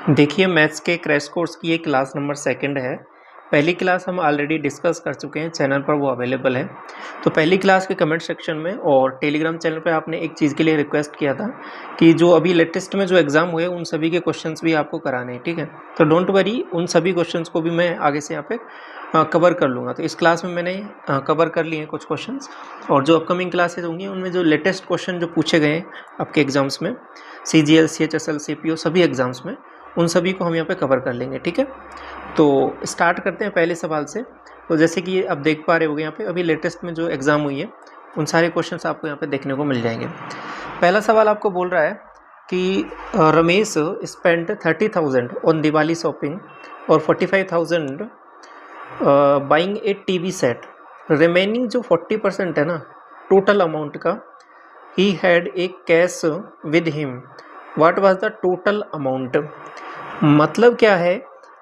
देखिए मैथ्स के crash course की ये क्लास नंबर सेकंड है। पहली क्लास हम ऑलरेडी डिस्कस कर चुके हैं, चैनल पर वो अवेलेबल है। तो पहली क्लास के कमेंट सेक्शन में और टेलीग्राम चैनल पे आपने एक चीज़ के लिए रिक्वेस्ट किया था कि जो अभी लेटेस्ट में जो एग्ज़ाम हुए उन सभी के क्वेश्चंस भी आपको कराने हैं, ठीक है। तो डोंट वरी, उन सभी क्वेश्चंस को भी मैं आगे से यहाँ पे कवर कर लूँगा। तो इस क्लास में मैंने कवर कर लिए हैं कुछ क्वेश्चंस, और जो अपकमिंग क्लासेज होंगी उनमें जो लेटेस्ट क्वेश्चन जो पूछे गए हैं आपके एग्जाम्स में, CGL, CHSL, CPO सभी एग्जाम्स में, उन सभी को हम यहाँ पे कवर कर लेंगे, ठीक है। तो स्टार्ट करते हैं पहले सवाल से। तो जैसे कि अब देख पा रहे होगे यहाँ पे अभी लेटेस्ट में जो एग्ज़ाम हुई है उन सारे क्वेश्चंस आपको यहाँ पे देखने को मिल जाएंगे। पहला सवाल आपको बोल रहा है कि Ramesh spent 30,000 on Diwali shopping और 45,000 बाइंग ए टीवी सेट। रिमेनिंग जो 40% है ना टोटल अमाउंट का, he had a cash with him, what was the total amount. मतलब क्या है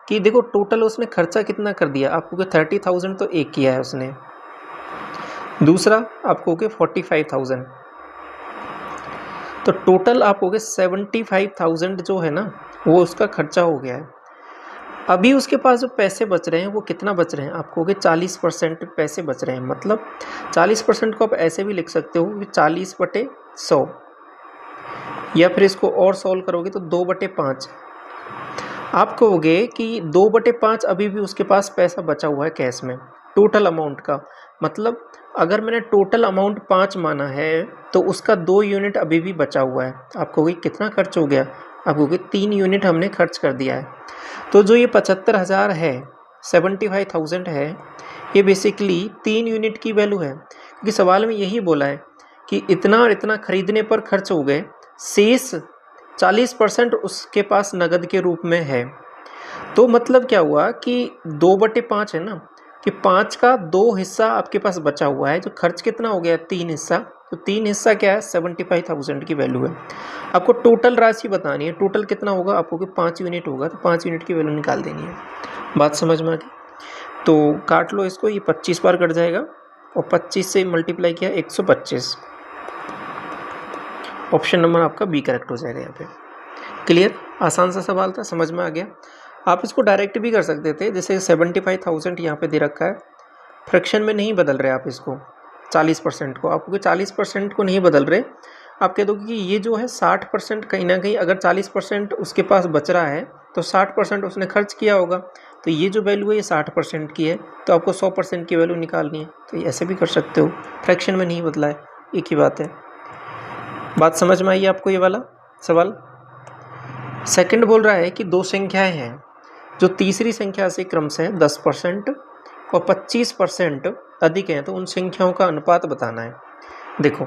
कि देखो टोटल उसने खर्चा कितना कर दिया आपको, कि 30,000 तो एक किया है उसने, दूसरा आपको के 45,000, तो टोटल आप हो गए 75,000 जो है ना वो उसका खर्चा हो गया है। अभी उसके पास जो पैसे बच रहे हैं वो कितना बच रहे हैं आपको, के 40% पैसे बच रहे हैं। मतलब 40% को आप ऐसे भी लिख सकते हो कि 40/100, या फिर इसको और सॉल्व करोगे तो 2/5। आप कहोगे कि 2/5 अभी भी उसके पास पैसा बचा हुआ है कैश में टोटल अमाउंट का। मतलब अगर मैंने टोटल अमाउंट 5 माना है तो उसका 2 यूनिट अभी भी बचा हुआ है। आप कहोगे कितना खर्च हो गया, आप कहोगे 3 यूनिट हमने खर्च कर दिया है। तो जो ये 75,000 है, 75,000 है, ये बेसिकली 3 यूनिट की वैल्यू है, क्योंकि सवाल में यही बोला है कि इतना और इतना खरीदने पर खर्च हो गए, शेष 40% उसके पास नगद के रूप में है। तो मतलब क्या हुआ कि 2/5 है ना, कि 5 का 2 हिस्सा आपके पास बचा हुआ है। जो खर्च कितना हो गया 3 हिस्सा, तो 3 हिस्सा क्या है 75,000 की वैल्यू है। आपको टोटल राशि बतानी है, टोटल कितना होगा आपको, कि 5 यूनिट होगा, तो 5 यूनिट की वैल्यू निकाल देनी है। बात समझ में आ गई? तो काट लो इसको, ये 25 बार कट जाएगा और 25 से मल्टीप्लाई किया 125। ऑप्शन नंबर आपका बी करेक्ट हो जाएगा यहाँ पे। क्लियर? आसान सा सवाल था, समझ में आ गया। आप इसको डायरेक्ट भी कर सकते थे, जैसे 75,000 यहाँ पे दे रखा है, फ्रैक्शन में नहीं बदल रहे आप इसको 40% को, आपको 40% को नहीं बदल रहे। आप कह दोगे कि ये जो है 60% कहीं ना कहीं, अगर 40% उसके पास बच रहा है तो 60% उसने खर्च किया होगा, तो ये जो वैल्यू है ये 60% की है, तो आपको 100% की वैल्यू निकालनी है। तो ये ऐसे भी कर सकते हो, फ्रैक्शन में नहीं बदला है, एक ही बात है। बात समझ में आई आपको ये वाला सवाल? सेकंड बोल रहा है कि दो संख्याएं हैं जो तीसरी संख्या से क्रमशः 10% और 25% अधिक हैं, तो उन संख्याओं का अनुपात बताना है। देखो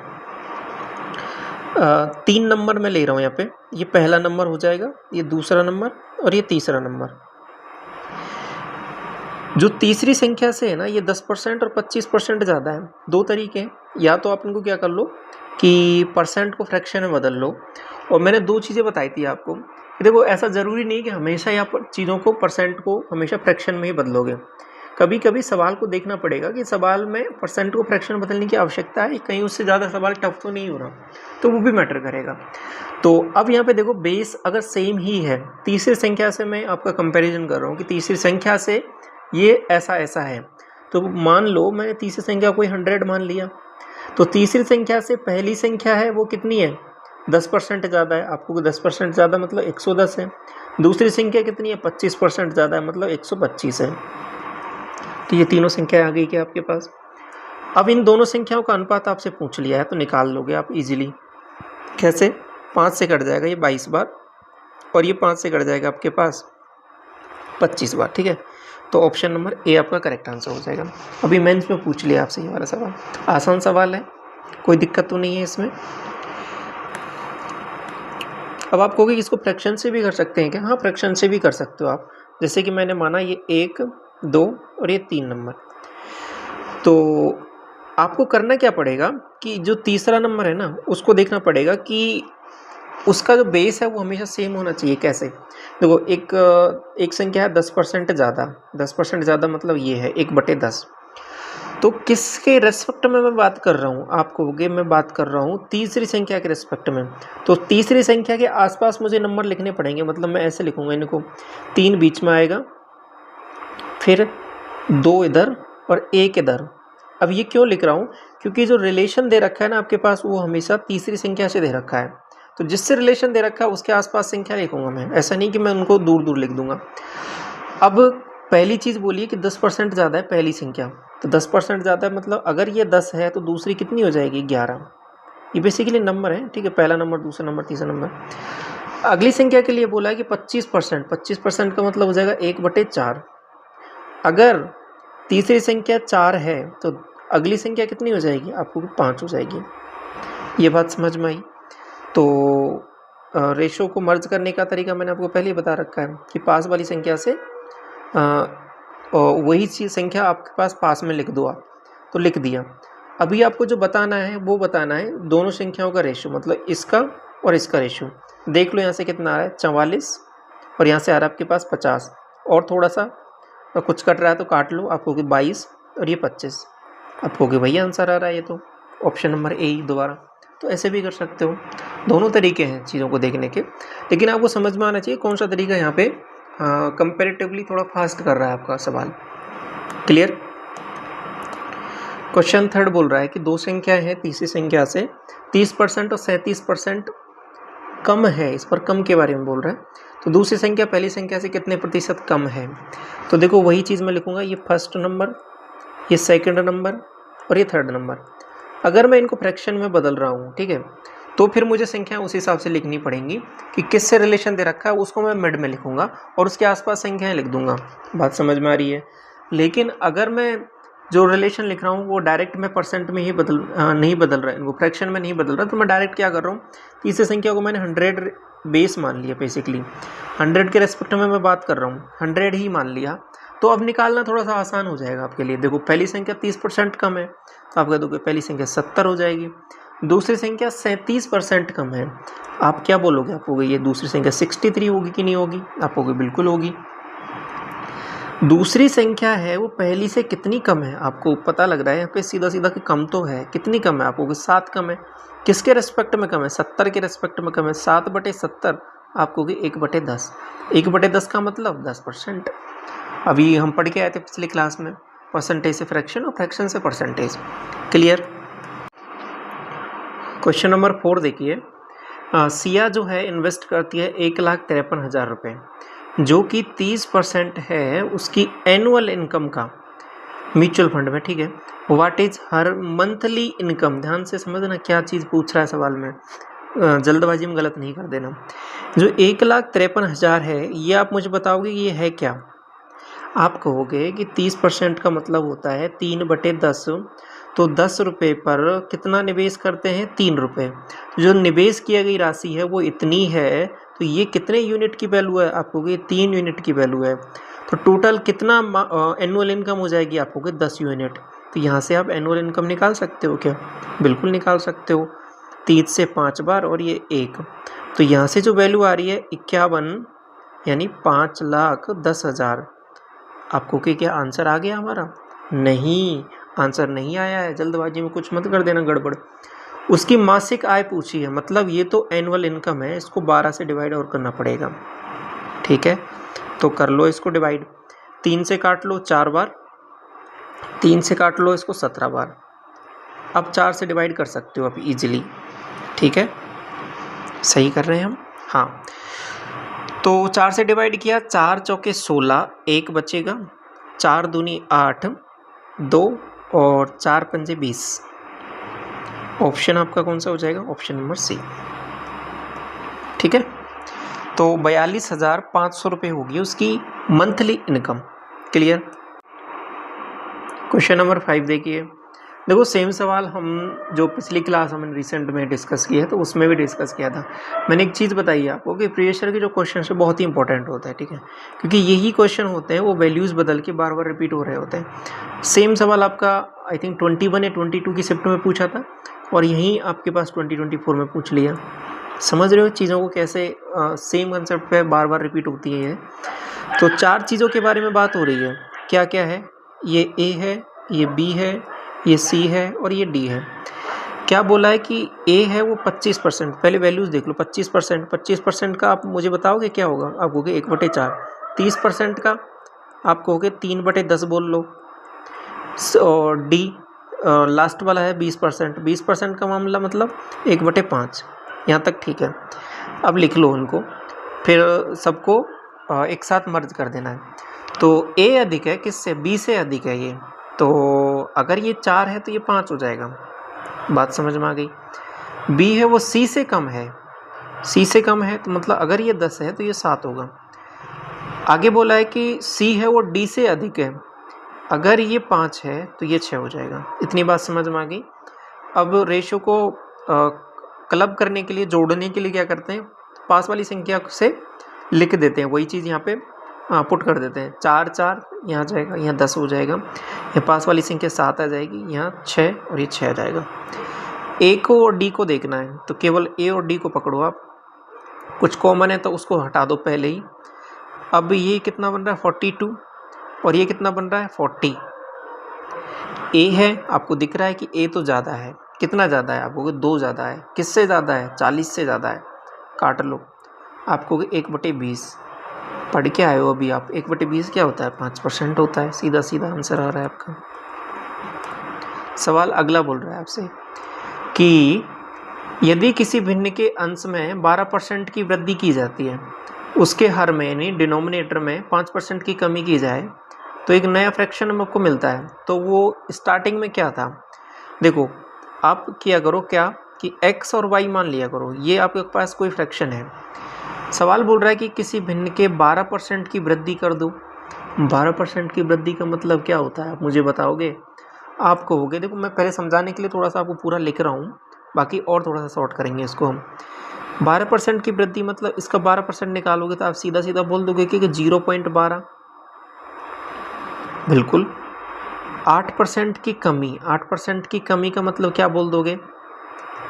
3 नंबर मैं ले रहा हूँ यहाँ पे, ये पहला नंबर हो जाएगा, ये दूसरा नंबर और ये तीसरा नंबर। जो तीसरी संख्या से है ना ये 10% और 25% ज़्यादा है। दो तरीके हैं, या तो आप इनको क्या कर लो कि परसेंट को फ्रैक्शन में बदल लो। और मैंने दो चीज़ें बताई थी आपको कि देखो ऐसा ज़रूरी नहीं कि हमेशा यहाँ पर चीज़ों को, परसेंट को हमेशा फ्रैक्शन में ही बदलोगे। कभी कभी सवाल को देखना पड़ेगा कि सवाल में परसेंट को फ्रैक्शन बदलने की आवश्यकता है, कहीं उससे ज़्यादा सवाल टफ तो नहीं हो रहा, तो वो भी मैटर करेगा। तो अब यहाँ पे देखो बेस अगर सेम ही है, तीसरी संख्या से मैं आपका कंपैरिजन कर रहा हूँ कि तीसरी संख्या से ये ऐसा ऐसा है, तो मान लो मैंने तीसरी संख्या को 100 मान लिया, तो तीसरी संख्या से पहली संख्या है वो कितनी है 10% ज़्यादा है। आपको 10% ज़्यादा मतलब 110 है। दूसरी संख्या कितनी है 25% ज़्यादा है, मतलब 125 है। तो ये तीनों संख्याएं आ गई क्या आपके पास? अब इन दोनों संख्याओं का अनुपात आपसे पूछ लिया है तो निकाल लोगे आप इजीली। कैसे? 5 से कट जाएगा ये 22 बार, और ये 5 से कट जाएगा आपके पास 25 बार, ठीक है। तो ऑप्शन नंबर ए आपका करेक्ट आंसर हो जाएगा। अभी मेंस में पूछ लिया आपसे ये वाला सवाल, आसान सवाल है, कोई दिक्कत तो नहीं है इसमें। अब आप कहोगे इसको फ्रैक्शन से भी कर सकते हैं क्या? हाँ, फ्रैक्शन से भी कर सकते हो आप। जैसे कि मैंने माना ये 1, 2 और ये 3 नंबर, तो आपको करना क्या पड़ेगा कि जो तीसरा नंबर है ना उसको देखना पड़ेगा कि उसका जो बेस है वो हमेशा सेम होना चाहिए। कैसे? देखो एक संख्या है 10% ज़्यादा, 10% ज़्यादा मतलब ये है 1/10, तो किसके रेस्पेक्ट में मैं बात कर रहा हूँ, आप कहोगे मैं बात कर रहा हूँ तीसरी संख्या के रेस्पेक्ट में। तो तीसरी संख्या के आसपास मुझे नंबर लिखने पड़ेंगे, मतलब मैं ऐसे लिखूंगा इनको, 3 बीच में आएगा, फिर 2 इधर और 1 इधर। अब ये क्यों लिख रहा हूँ, क्योंकि जो रिलेशन दे रखा है ना आपके पास वो हमेशा तीसरी संख्या से दे रखा है, तो जिससे रिलेशन दे रखा है उसके आसपास संख्या लिखूंगा मैं, ऐसा नहीं कि मैं उनको दूर दूर लिख दूंगा। अब पहली चीज़ बोलिए कि 10% ज़्यादा है पहली संख्या, तो 10% ज़्यादा है मतलब अगर ये 10 है तो दूसरी कितनी हो जाएगी, 11। ये बेसिकली नंबर है, ठीक है, पहला नंबर, दूसरा नंबर, तीसरा नंबर। अगली संख्या के लिए बोला है कि 25%, 25% का मतलब हो जाएगा 1/4। अगर तीसरी संख्या 4 है तो अगली संख्या कितनी हो जाएगी, आपको 5 हो जाएगी। ये बात समझ में आई। तो रेशो को मर्ज करने का तरीका मैंने आपको पहले ही बता रखा है कि पास वाली संख्या से वही चीज़ संख्या आपके पास में लिख दो आप, तो लिख दिया। अभी आपको जो बताना है वो बताना है दोनों संख्याओं का रेशो, मतलब इसका और इसका रेशो। देख लो यहाँ से कितना आ रहा है, 44, और यहाँ से आ रहा है आपके पास 50, और थोड़ा सा कुछ कट रहा है तो काट लो, आपको 22 और ये 25, आपको वही आंसर आ रहा है। ये तो ऑप्शन नंबर ए ही दोबारा। तो ऐसे भी कर सकते हो, दोनों तरीके हैं चीज़ों को देखने के, लेकिन आपको समझ में आना चाहिए कौन सा तरीका यहाँ पे कंपैरेटिवली थोड़ा फास्ट कर रहा है आपका सवाल। क्लियर। क्वेश्चन थर्ड बोल रहा है कि दो संख्या है तीसरी संख्या से 30% और 37% कम है, इस पर कम के बारे में बोल रहा है। तो दूसरी संख्या पहली संख्या से कितने प्रतिशत कम है, तो देखो वही चीज़ मैं लिखूंगा, ये फर्स्ट नंबर, ये सेकंड नंबर और ये थर्ड नंबर। अगर मैं इनको फ्रैक्शन में बदल रहा हूँ, ठीक है, तो फिर मुझे संख्या उस हिसाब से लिखनी पड़ेंगी कि किससे रिलेशन दे रखा है, उसको मैं मिड में लिखूंगा और उसके आसपास संख्याएं लिख दूंगा। बात समझ में आ रही है। लेकिन अगर मैं जो रिलेशन लिख रहा हूँ वो डायरेक्ट में परसेंट में ही नहीं बदल रहा है, वो फ्रैक्शन में नहीं बदल रहा, तो मैं डायरेक्ट क्या कर रहा हूँ, तीसरी संख्या को मैंने 100 बेस मान लिया, बेसिकली 100 के रेस्पेक्ट में मैं बात कर रहा हूँ, 100 ही मान लिया। तो अब निकालना थोड़ा सा आसान हो जाएगा आपके लिए। देखो पहली संख्या 30% कम है, तो आप कह दोगे पहली संख्या 70 हो जाएगी, दूसरी संख्या 37% कम है, आप क्या बोलोगे, आप कहोगे ये दूसरी संख्या 63 होगी कि नहीं होगी, आप कहोगे बिल्कुल होगी। दूसरी संख्या है वो पहली से कितनी कम है, आपको पता लग रहा है यहाँ पे सीधा सीधा कि कम तो है, कितनी कम है, आप कहोगे 7 कम है। किसके रेस्पेक्ट में कम है, 70 के रेस्पेक्ट में कम है, 7/70, आप कहोगे 1/10, 1/10 का मतलब 10%। अभी हम पढ़ के आए थे पिछली क्लास में, परसेंटेज से फ्रैक्शन और फ्रैक्शन से परसेंटेज। क्लियर। क्वेश्चन नंबर 4 देखिए, सिया जो है इन्वेस्ट करती है 1,53,000 रुपये, जो कि 30% है उसकी एनुअल इनकम का म्यूचुअल फंड में, ठीक है। What is her monthly income, ध्यान से समझना क्या चीज़ पूछ रहा है सवाल में, जल्दबाजी में गलत नहीं कर देना। जो 1,53,000 है ये आप मुझे बताओगे ये है क्या, आप कहोगे कि 30% का मतलब होता है 3/10, तो 10 रुपये पर कितना निवेश करते हैं, 3 रुपये। जो निवेश किया गई राशि है वो इतनी है, तो ये कितने यूनिट की वैल्यू है, आप कहोगे 3 यूनिट की वैल्यू है। तो टोटल कितना एनुअल इनकम हो जाएगी, आप कहोगे 10 यूनिट। तो यहाँ से आप एनुअल इनकम निकाल सकते हो क्या, बिल्कुल निकाल सकते हो, 3 से 5 बार और ये 1, तो यहाँ से जो वैल्यू आ रही है 51, यानी 5,10,000। आपको क्या आंसर आ गया हमारा, नहीं आंसर नहीं आया है, जल्दबाजी में कुछ मत कर देना गड़बड़। उसकी मासिक आय पूछी है, मतलब ये तो एनुअल इनकम है, इसको 12 से डिवाइड और करना पड़ेगा, ठीक है। तो कर लो इसको डिवाइड, 3 से काट लो 4 बार, 3 से काट लो इसको 17 बार, अब 4 से डिवाइड कर सकते हो आप इजीली, ठीक है, सही कर रहे हैं हम, हाँ। तो 4 से डिवाइड किया, 4 चौके 16, 1 बचेगा, 4 दूनी 8, 2 और 4 पंजे 20। ऑप्शन आपका कौन सा हो जाएगा, ऑप्शन नंबर सी, ठीक है। तो 42,500 रुपये होगी उसकी monthly income. Clear. Question number 5 देखिए, देखो सेम सवाल हम जो पिछली क्लास हमने रिसेंट में डिस्कस किया है तो उसमें भी डिस्कस किया था। मैंने एक चीज़ बताई आपको कि प्रीवियस ईयर के जो क्वेश्चन है बहुत ही इंपॉर्टेंट होता है, ठीक है, क्योंकि यही क्वेश्चन होते हैं वो वैल्यूज़ बदल के बार बार रिपीट हो रहे होते हैं। सेम सवाल आपका आई थिंक 21 या 22 की शिफ्ट में पूछा था और यहीं आपके पास 2024 में पूछ लिया। समझ रहे हो चीज़ों को कैसे सेम कंसेप्ट पे बार बार रिपीट होती है। तो 4 चीज़ों के बारे में बात हो रही है, क्या क्या है, ये ए है, ये बी है, ये सी है और ये डी है। क्या बोला है कि ए है वो 25%। पहले वैल्यूज़ देख लो। 25%, 25% का आप मुझे बताओगे क्या होगा? आप कहोगे 1/4। 30% का आप कहोगे 3/10 बोल लो। और डी लास्ट वाला है 20%। 20% का मामला मतलब 1/5। यहाँ तक ठीक है। अब लिख लो उनको, फिर सबको एक साथ मर्ज कर देना है। तो ए अधिक है किससे? बी से अधिक है ये। तो अगर ये 4 है तो ये 5 हो जाएगा। बात समझ में आ गई? बी है वो सी से कम है। सी से कम है तो मतलब अगर ये 10 है तो ये 7 होगा। आगे बोला है कि सी है वो डी से अधिक है। अगर ये 5 है तो ये 6 हो जाएगा। इतनी बात समझ में आ गई? अब रेशो को क्लब करने के लिए, जोड़ने के लिए क्या करते हैं? पास वाली संख्या से लिख देते हैं। वही चीज़ यहाँ पे पुट कर देते हैं। 4 4 यहाँ जाएगा, यहाँ 10 हो जाएगा। यहाँ पास वाली संख्या 7 आ जाएगी, यहाँ 6 और ये 6 आ जाएगा। ए को और डी को देखना है तो केवल ए और डी को पकड़ो आप। कुछ कॉमन है तो उसको हटा दो पहले ही। अब ये कितना बन रहा है? 42 और ये कितना बन रहा है? 40। ए है, आपको दिख रहा है कि ए तो ज़्यादा है। कितना ज़्यादा है? आप कहोगे 2 ज़्यादा है। किससे ज़्यादा है? 40 से ज़्यादा है। काट लो। आप कहोगे 1/20। पढ़ के आए हो अभी आप। 1/20 क्या होता है? 5% होता है। सीधा सीधा आंसर आ रहा है आपका। सवाल अगला बोल रहा है आपसे कि यदि किसी भिन्न के अंश में 12% की वृद्धि की जाती है, उसके हर में यानी डिनोमिनेटर में 5% की कमी की जाए तो एक नया फ्रैक्शन आपको मिलता है। तो वो स्टार्टिंग में क्या था? देखो, आप किया करो क्या कि x और y मान लिया करो। ये आपके पास कोई फ्रैक्शन है। सवाल बोल रहा है कि किसी भिन्न के 12% की वृद्धि कर दो। 12% की वृद्धि का मतलब क्या होता है? आप मुझे बताओगे? आप कहोगे, देखो मैं पहले समझाने के लिए थोड़ा सा आपको पूरा लिख रहा हूँ, बाकी और थोड़ा सा शॉर्ट करेंगे इसको हम। 12% की वृद्धि मतलब इसका 12% निकालोगे तो आप सीधा सीधा बोल दोगे कि 0.12। बिल्कुल। 8% की कमी, 8% की कमी का मतलब क्या बोल दोगे?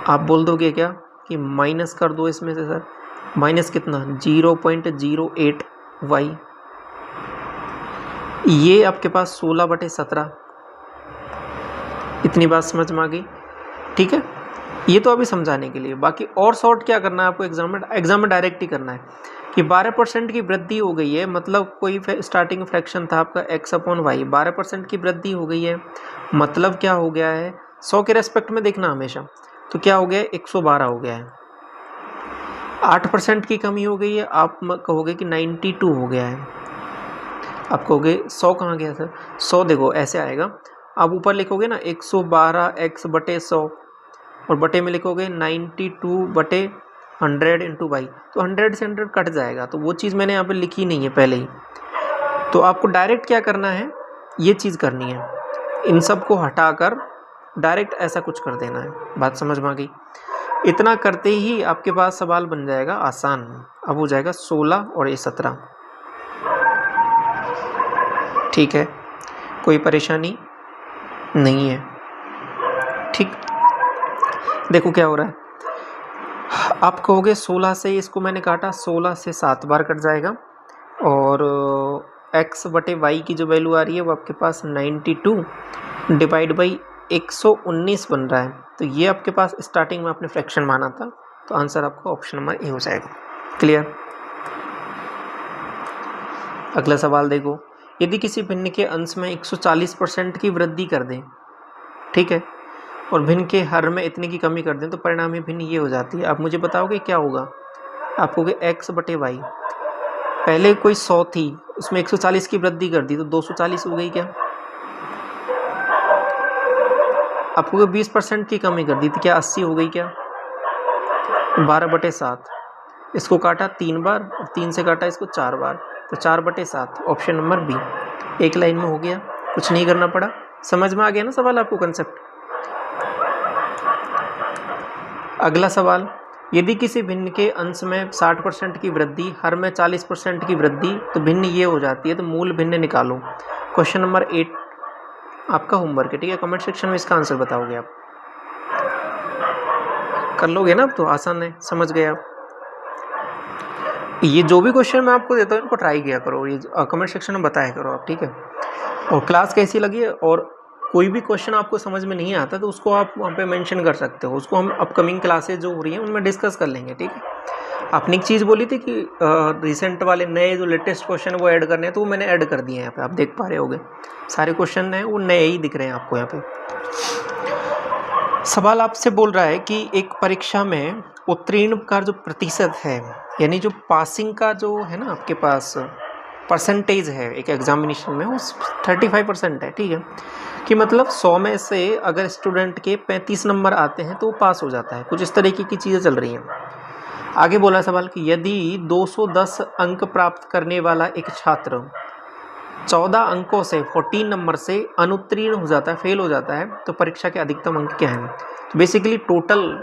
आप बोल दोगे क्या कि माइनस कर दो इसमें से सर। माइनस कितना? 0.08 y। ये आपके पास 16/17। इतनी बात समझ में आ गई? ठीक है, ये तो अभी समझाने के लिए। बाकी और शॉर्ट क्या करना है आपको? एग्जाम में डायरेक्ट ही करना है कि 12% की वृद्धि हो गई है, मतलब कोई स्टार्टिंग फ्रैक्शन था आपका x/y, 12% की वृद्धि हो गई है, मतलब क्या हो गया है? 100 के रेस्पेक्ट में देखना हमेशा। तो क्या हो गया है? 112 हो गया है। 8% की कमी हो गई है, आप कहोगे कि 92 हो गया है। आप कहोगे 100 कहाँ गया सर? 100 देखो ऐसे आएगा। आप ऊपर लिखोगे ना 112x/100 और बटे में लिखोगे 92/100 इंटू y, तो 100 से 100 कट जाएगा। तो वो चीज़ मैंने यहाँ पे लिखी नहीं है पहले ही। तो आपको डायरेक्ट क्या करना है? ये चीज़ करनी है, इन सब को हटाकर डायरेक्ट ऐसा कुछ कर देना है। बात समझ में आ गई? इतना करते ही आपके पास सवाल बन जाएगा आसान। अब हो जाएगा 16 और ये 17। ठीक है, कोई परेशानी नहीं है। ठीक, देखो क्या हो रहा है। आप कहोगे 16 से इसको मैंने काटा, 16 से 7 बार कट जाएगा और x/y की जो वैल्यू आ रही है वो आपके पास 92 डिवाइड बाई 119 बन रहा है। तो ये आपके पास स्टार्टिंग में आपने फ्रैक्शन माना था, तो आंसर आपका ऑप्शन नंबर ए हो जाएगा। क्लियर? अगला सवाल देखो, यदि किसी भिन्न के अंश में 140% की वृद्धि कर दें, ठीक है, और भिन्न के हर में इतने की कमी कर दें तो परिणामी भिन्न ये हो जाती है। आप मुझे बताओगे क्या होगा? आप कहोगे x/y। पहले कोई 100 थी, उसमें 140 की वृद्धि कर दी तो 240 हो गई क्या? आप कहोगे 20% की कमी कर दी तो क्या 80 हो गई क्या? 12/7। इसको काटा 3 बार और 3 से काटा इसको 4 बार, तो 4/7 ऑप्शन नंबर बी। एक लाइन में हो गया, कुछ नहीं करना पड़ा। समझ में आ गया ना सवाल आपको, कंसेप्ट? अगला सवाल, यदि किसी भिन्न के अंश में 60% की वृद्धि, हर में 40% की वृद्धि, तो भिन्न ये हो जाती है, तो मूल भिन्न निकालो। क्वेश्चन नंबर 8 आपका होमवर्क है, ठीक है? कमेंट सेक्शन में इसका आंसर बताओगे आप। कर लोगे ना? अब तो आसान है, समझ गए आप। ये जो भी क्वेश्चन मैं आपको देता हूँ इनको ट्राई किया करो, ये कमेंट सेक्शन में बताया करो आप, ठीक है? और क्लास कैसी लगी है और कोई भी क्वेश्चन आपको समझ में नहीं आता तो उसको आप वहाँ पे मेंशन कर सकते हो, उसको हम अपकमिंग क्लासेज जो हो रही हैं उनमें डिस्कस कर लेंगे, ठीक है। आपने एक चीज़ बोली थी कि रिसेंट वाले नए जो लेटेस्ट क्वेश्चन है वो ऐड करने हैं, तो वो मैंने ऐड कर दिए हैं यहाँ पे, आप देख पा रहे होगे सारे क्वेश्चन हैं वो नए ही दिख रहे हैं आपको यहाँ पे। सवाल आपसे बोल रहा है कि एक परीक्षा में उत्तीर्ण का जो प्रतिशत है, यानी जो पासिंग का जो है ना आपके पास परसेंटेज है एक एग्जामिनेशन में, वो 35% है, ठीक है। कि मतलब 100 में से अगर स्टूडेंट के 35 नंबर आते हैं तो वो पास हो जाता है, कुछ इस तरीके की चीज़ें चल रही हैं। आगे बोला सवाल कि यदि 210 अंक प्राप्त करने वाला एक छात्र 14 अंकों से 14 नंबर से अनुत्तीर्ण हो जाता है, फेल हो जाता है, तो परीक्षा के अधिकतम अंक क्या हैं। तो बेसिकली टोटल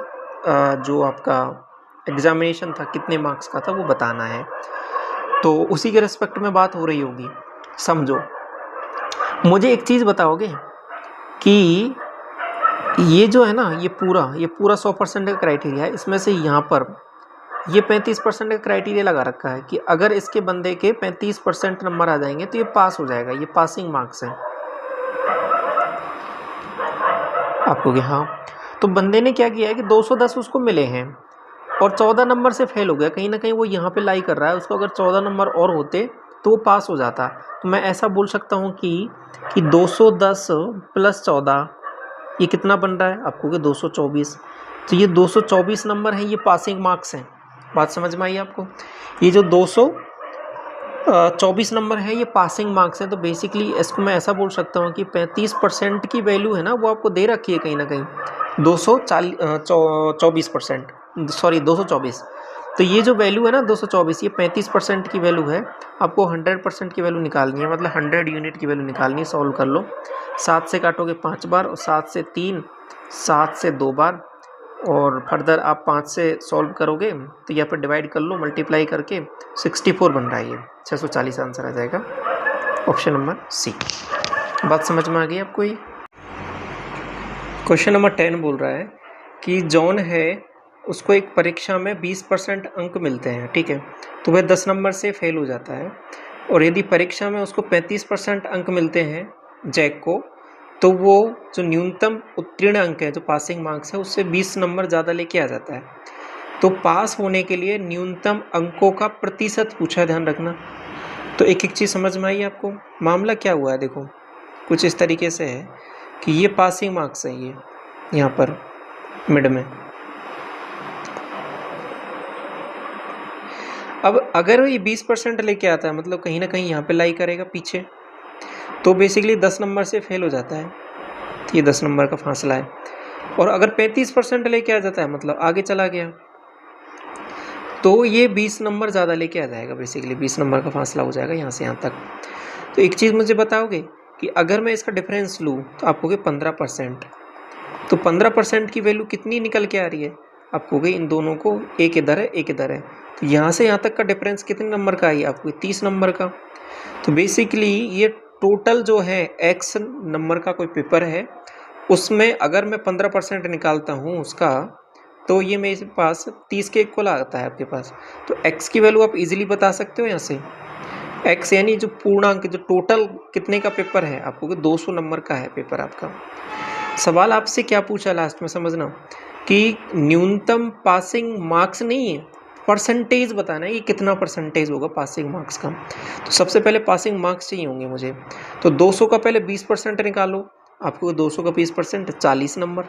जो आपका एग्जामिनेशन था कितने मार्क्स का था वो बताना है, तो उसी के रिस्पेक्ट में बात हो रही होगी। समझो, मुझे एक चीज़ बताओगे कि ये जो है ना ये पूरा 100% का क्राइटेरिया है, इसमें से यहाँ पर ये 35% का क्राइटेरिया लगा रखा है कि अगर इसके बंदे के 35% नंबर आ जाएंगे तो ये पास हो जाएगा, ये पासिंग मार्क्स है आपको। हाँ, तो बंदे ने क्या किया है कि 210 उसको मिले हैं और 14 नंबर से फेल हो गया, कहीं ना कहीं वो यहाँ पे लाई कर रहा है, उसको अगर 14 नंबर और होते तो वो पास हो जाता। तो मैं ऐसा बोल सकता हूँ कि 210 प्लस 14 ये कितना बन रहा है आपको कि 224। तो ये 224 नंबर है, ये पासिंग मार्क्स हैं। बात समझ में आई आपको। ये जो 224 नंबर है ये पासिंग मार्क्स हैं। तो बेसिकली इसको मैं ऐसा बोल सकता हूँ कि 35% की वैल्यू है ना वो आपको दे रखी है कहीं ना कहीं, 224%, सॉरी 224। तो ये जो वैल्यू है ना 224, ये 35% की वैल्यू है। आपको 100% की वैल्यू निकालनी है, मतलब 100 यूनिट की वैल्यू निकालनी है। सॉल्व कर लो, 7 से काटोगे 5 बार और 7 से 3, 7 से 2 बार, और फर्दर आप 5 से सॉल्व करोगे तो यहाँ पर डिवाइड कर लो मल्टीप्लाई करके, 64 बन रहा है, ये 640 आंसर आ जाएगा, ऑप्शन नंबर सी। बात समझ में आ गई आपको। ये क्वेश्चन नंबर 10 बोल रहा है कि जॉन है, उसको एक परीक्षा में 20% अंक मिलते हैं, ठीक है, तो वह 10 नंबर से फेल हो जाता है। और यदि परीक्षा में उसको 35% अंक मिलते हैं जैक को, तो वो जो न्यूनतम उत्तीर्ण अंक है, जो पासिंग मार्क्स है, उससे 20 नंबर ज़्यादा लेके आ जाता है। तो पास होने के लिए न्यूनतम अंकों का प्रतिशत पूछा, ध्यान रखना। तो एक एक चीज़ समझ में आई आपको। मामला क्या हुआ है देखो, कुछ इस तरीके से है कि ये पासिंग मार्क्स है, ये यहाँ पर मिड में। अब अगर ये 20% लेके आता है, मतलब कहीं ना कहीं यहाँ पे लाई करेगा पीछे, तो बेसिकली 10 नंबर से फेल हो जाता है। तो ये 10 नंबर का फासला है। और अगर 35% लेके आ जाता है, मतलब आगे चला गया, तो ये 20 नंबर ज़्यादा लेके आ जाएगा। बेसिकली 20 नंबर का फासला हो जाएगा यहाँ से यहाँ तक। तो एक चीज़ मुझे बताओगे कि अगर मैं इसका डिफरेंस लूँ तो आप कहोगे 15%। तो 15% की वैल्यू कितनी निकल के आ रही है, आप कहोगे इन दोनों को एक इधर है एक इधर है, तो यहाँ से यहाँ तक का डिफरेंस कितने नंबर का आई, आपको 30 नंबर का। तो बेसिकली ये टोटल जो है x नंबर का कोई पेपर है, उसमें अगर मैं 15% निकालता हूँ उसका, तो ये मेरे पास 30 के इक्वल आता है आपके पास। तो x की वैल्यू आप इजीली बता सकते हो यहाँ से। x यानी जो पूर्णांक, जो टोटल कितने का पेपर है, आपको 200 नंबर का है पेपर आपका। सवाल आपसे क्या पूछा लास्ट में, समझना कि न्यूनतम पासिंग मार्क्स नहीं है, परसेंटेज बताना है कि कितना परसेंटेज होगा पासिंग मार्क्स का। तो सबसे पहले पासिंग मार्क्स चाहिए होंगे मुझे। तो 200 का पहले 20% निकालो, आपको 200 का 20% 40 नंबर।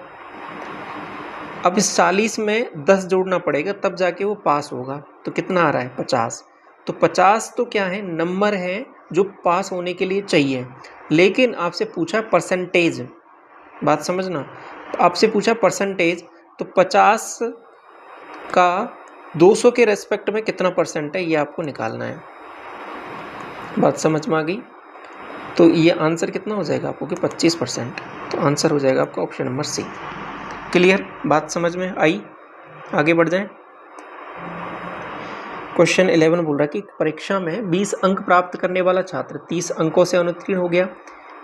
अब इस 40 में 10 जोड़ना पड़ेगा तब जाके वो पास होगा। तो कितना आ रहा है, 50। तो 50 तो क्या है, नंबर है जो पास होने के लिए चाहिए। लेकिन आपसे पूछा परसेंटेज, बात समझना, तो आपसे पूछा परसेंटेज, तो 50 का 200 के रेस्पेक्ट में कितना परसेंट है ये आपको निकालना है। बात समझ में आ गई। तो ये आंसर कितना हो जाएगा आपको कि 25%। तो आंसर हो जाएगा आपका ऑप्शन नंबर सी। क्लियर, बात समझ में आई। आगे बढ़ जाएं। क्वेश्चन 11 बोल रहा है कि परीक्षा में 20 अंक प्राप्त करने वाला छात्र 30 अंकों से अनुत्तीर्ण हो गया।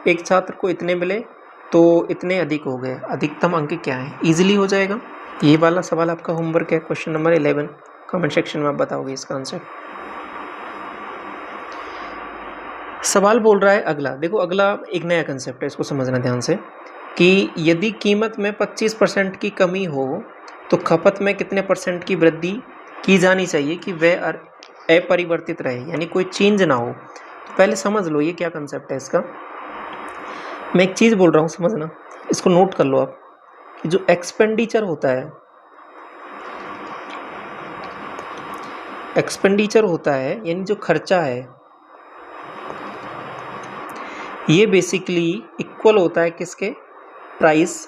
एक छात्र को इतने मिले तो इतने अधिक हो गए, अधिकतम अंक क्या है, इजीली हो जाएगा। ये वाला सवाल आपका होमवर्क है, क्वेश्चन नंबर 11। कमेंट सेक्शन में आप बताओगे इसका आंसर। सवाल बोल रहा है अगला, देखो अगला एक नया कंसेप्ट है, इसको समझना ध्यान से, कि यदि कीमत में 25% की कमी हो तो खपत में कितने परसेंट की वृद्धि की जानी चाहिए कि वह अपरिवर्तित रहे, यानी कोई चेंज ना हो। तो पहले समझ लो ये क्या कंसेप्ट है इसका। मैं एक चीज़ बोल रहा हूँ, समझना, इसको नोट कर लो आप, कि जो एक्सपेंडिचर होता है यानी जो खर्चा है, ये बेसिकली इक्वल होता है किसके, प्राइस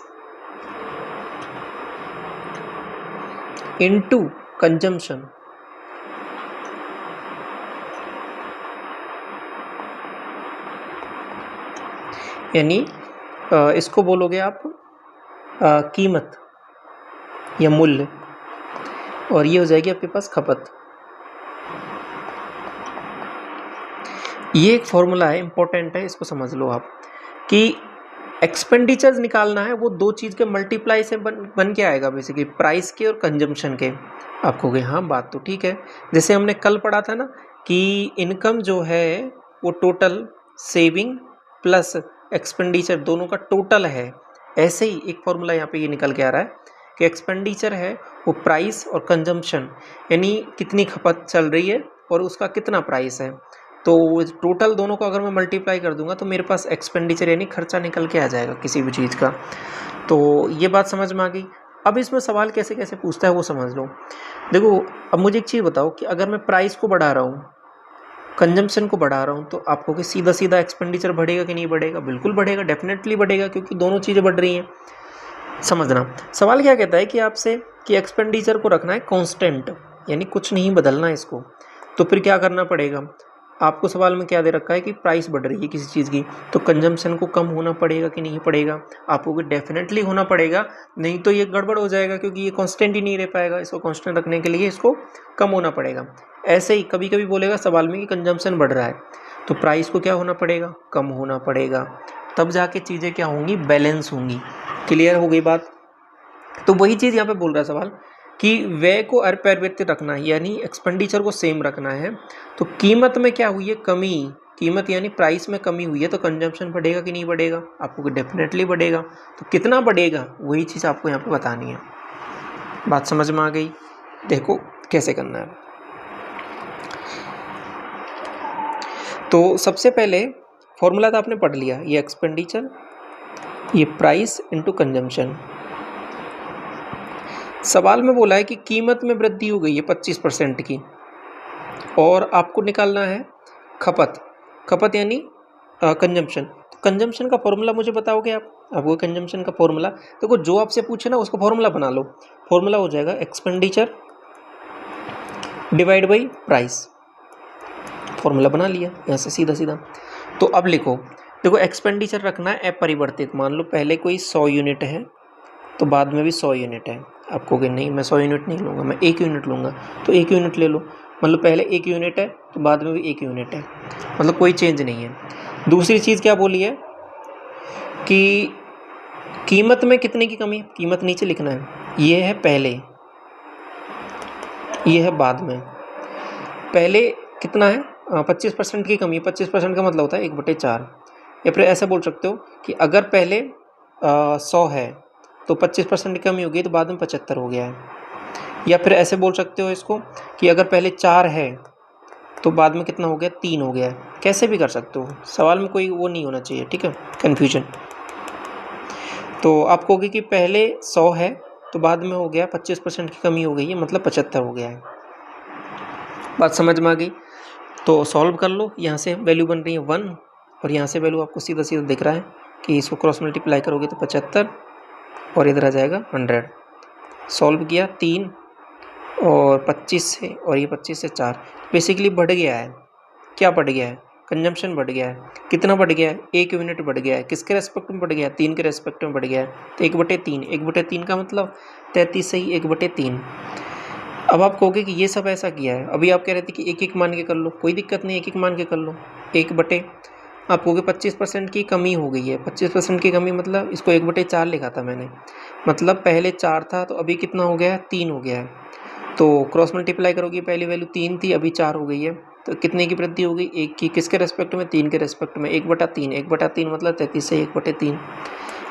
इनटू कंजम्पशन। यानी इसको बोलोगे आप कीमत या मूल्य, और ये हो जाएगी आपके पास खपत। ये एक फॉर्मूला है, इंपॉर्टेंट है, इसको समझ लो आप, कि एक्सपेंडिचर्स निकालना है वो दो चीज़ के मल्टीप्लाई से बन के आएगा, बेसिकली प्राइस के और कंजम्पशन के। आप कहोगे हाँ बात तो ठीक है, जैसे हमने कल पढ़ा था ना कि इनकम जो है वो टोटल सेविंग प्लस एक्सपेंडिचर दोनों का टोटल है, ऐसे ही एक फॉर्मूला यहाँ पे ये निकल के आ रहा है कि एक्सपेंडिचर है वो प्राइस और कंजम्पशन, यानी कितनी खपत चल रही है और उसका कितना प्राइस है, तो टोटल दोनों को अगर मैं मल्टीप्लाई कर दूंगा तो मेरे पास एक्सपेंडिचर यानी खर्चा निकल के आ जाएगा किसी भी चीज़ का। तो ये बात समझ में आ गई। अब इसमें सवाल कैसे कैसे पूछता है वो समझ लो। देखो अब मुझे एक चीज़ बताओ कि अगर मैं प्राइस को बढ़ा रहा हूँ, कंजम्पशन को बढ़ा रहा हूँ, तो आपको कि सीधा सीधा एक्सपेंडिचर बढ़ेगा कि नहीं बढ़ेगा? बिल्कुल बढ़ेगा, डेफिनेटली बढ़ेगा, क्योंकि दोनों चीज़ें बढ़ रही हैं। समझना, सवाल क्या कहता है कि आपसे कि एक्सपेंडिचर को रखना है कांस्टेंट, यानी कुछ नहीं बदलना है इसको। तो फिर क्या करना पड़ेगा? आपको सवाल में क्या दे रखा है कि प्राइस बढ़ रही है किसी चीज़ की, तो कंजम्पशन को कम होना पड़ेगा कि नहीं पड़ेगा? आपको डेफिनेटली होना पड़ेगा, नहीं तो ये गड़बड़ हो जाएगा, क्योंकि ये कांस्टेंट ही नहीं रह पाएगा। इसको कांस्टेंट रखने के लिए इसको कम होना पड़ेगा। ऐसे ही कभी कभी बोलेगा सवाल में कि कंजम्पशन बढ़ रहा है, तो प्राइस को क्या होना पड़ेगा? कम होना पड़ेगा, तब जाके चीज़ें क्या होंगी? बैलेंस होंगी। क्लियर हो गई बात? तो वही चीज़ यहाँ पे बोल रहा है सवाल कि व्यय को अपरिवर्तित रखना है, यानी एक्सपेंडिचर को सेम रखना है। तो कीमत में क्या हुई है? कमी। कीमत यानी प्राइस में कमी हुई है, तो कंजम्पशन बढ़ेगा कि नहीं बढ़ेगा? आपको डेफिनेटली बढ़ेगा। तो कितना बढ़ेगा वही चीज़ आपको यहाँ पे बतानी है। बात समझ में आ गई? देखो कैसे करना है। तो सबसे पहले फॉर्मूला तो आपने पढ़ लिया, ये एक्सपेंडिचर, ये प्राइस इंटू कंजम्पशन। सवाल में बोला है कि कीमत में वृद्धि हो गई है 25% की, और आपको निकालना है खपत। खपत यानी कंजम्पशन। तो कंजम्पशन का फॉर्मूला मुझे बताओगे आप? वो कंजम्पशन का फॉर्मूला देखो, जो आपसे पूछे ना उसका फॉर्मूला बना लो। फॉर्मूला हो जाएगा expenditure divide by price. Formula बना लिया यहाँ से सीधा सीधा। तो अब लिखो, देखो एक्सपेंडिचर रखना है अपरिवर्तित। मान लो पहले कोई 100 यूनिट है तो बाद में भी 100 यूनिट है। आप कहोगे नहीं मैं 100 यूनिट नहीं लूँगा, मैं 1 यूनिट लूँगा, तो 1 यूनिट ले लो। मतलब पहले 1 यूनिट है तो बाद में भी 1 यूनिट है, मतलब कोई चेंज नहीं है। दूसरी चीज़ क्या बोली है कि कीमत में कितने की कमी? कीमत नीचे लिखना है, ये है पहले, ये है बाद में। पहले कितना है? 25% की कमी। 25% का मतलब होता है 1/4। या फिर ऐसा बोल सकते हो कि अगर पहले 100 है तो 25% की कमी हो गई तो बाद में 75 हो गया है। या फिर ऐसे बोल सकते हो इसको कि अगर पहले 4 है तो बाद में कितना हो गया? 3 हो गया है। कैसे भी कर सकते हो, सवाल में कोई वो नहीं होना चाहिए, ठीक है, कन्फ्यूजन। तो आप कहोगे कि पहले 100 है तो बाद में हो गया 25% की कमी हो गई है, मतलब 75 हो गया है। बात समझ में आ गई? तो सॉल्व कर लो। यहाँ से वैल्यू बन रही है 1 और यहाँ से वैल्यू आपको सीधा सीधा दिख रहा है कि इसको क्रॉस मल्टीप्लाई करोगे तो 75 और इधर आ जाएगा 100। सॉल्व किया 3 और 25 से, और ये 25 से 4, बेसिकली बढ़ गया है। क्या बढ़ गया है? कंजम्पशन बढ़ गया है। कितना बढ़ गया है? 1 यूनिट बढ़ गया है। किसके रेस्पेक्ट में बढ़ गया है? 3 के रेस्पेक्ट में बढ़ गया है। तो 1/3, 1/3 का मतलब 33 से ही 1/3। अब आप कहोगे कि ये सब ऐसा किया है, अभी आप कह रहे थे कि एक एक मान के कर लो, कोई दिक्कत नहीं, एक एक मान के कर लो। 1/, आप कहोगे 25% की कमी हो गई है। 25% की कमी मतलब इसको 1/4 लिखा था मैंने, मतलब पहले 4 था तो अभी कितना हो गया है? 3 हो गया है। तो क्रॉस मल्टीप्लाई करोगे, पहली वैल्यू 3 थी अभी 4 हो गई है, तो कितने की वृद्धि हो गई? 1 की। किसके रेस्पेक्ट में? 3 के रेस्पेक्ट में। 1/3, 1/3 मतलब 33 से 1/3।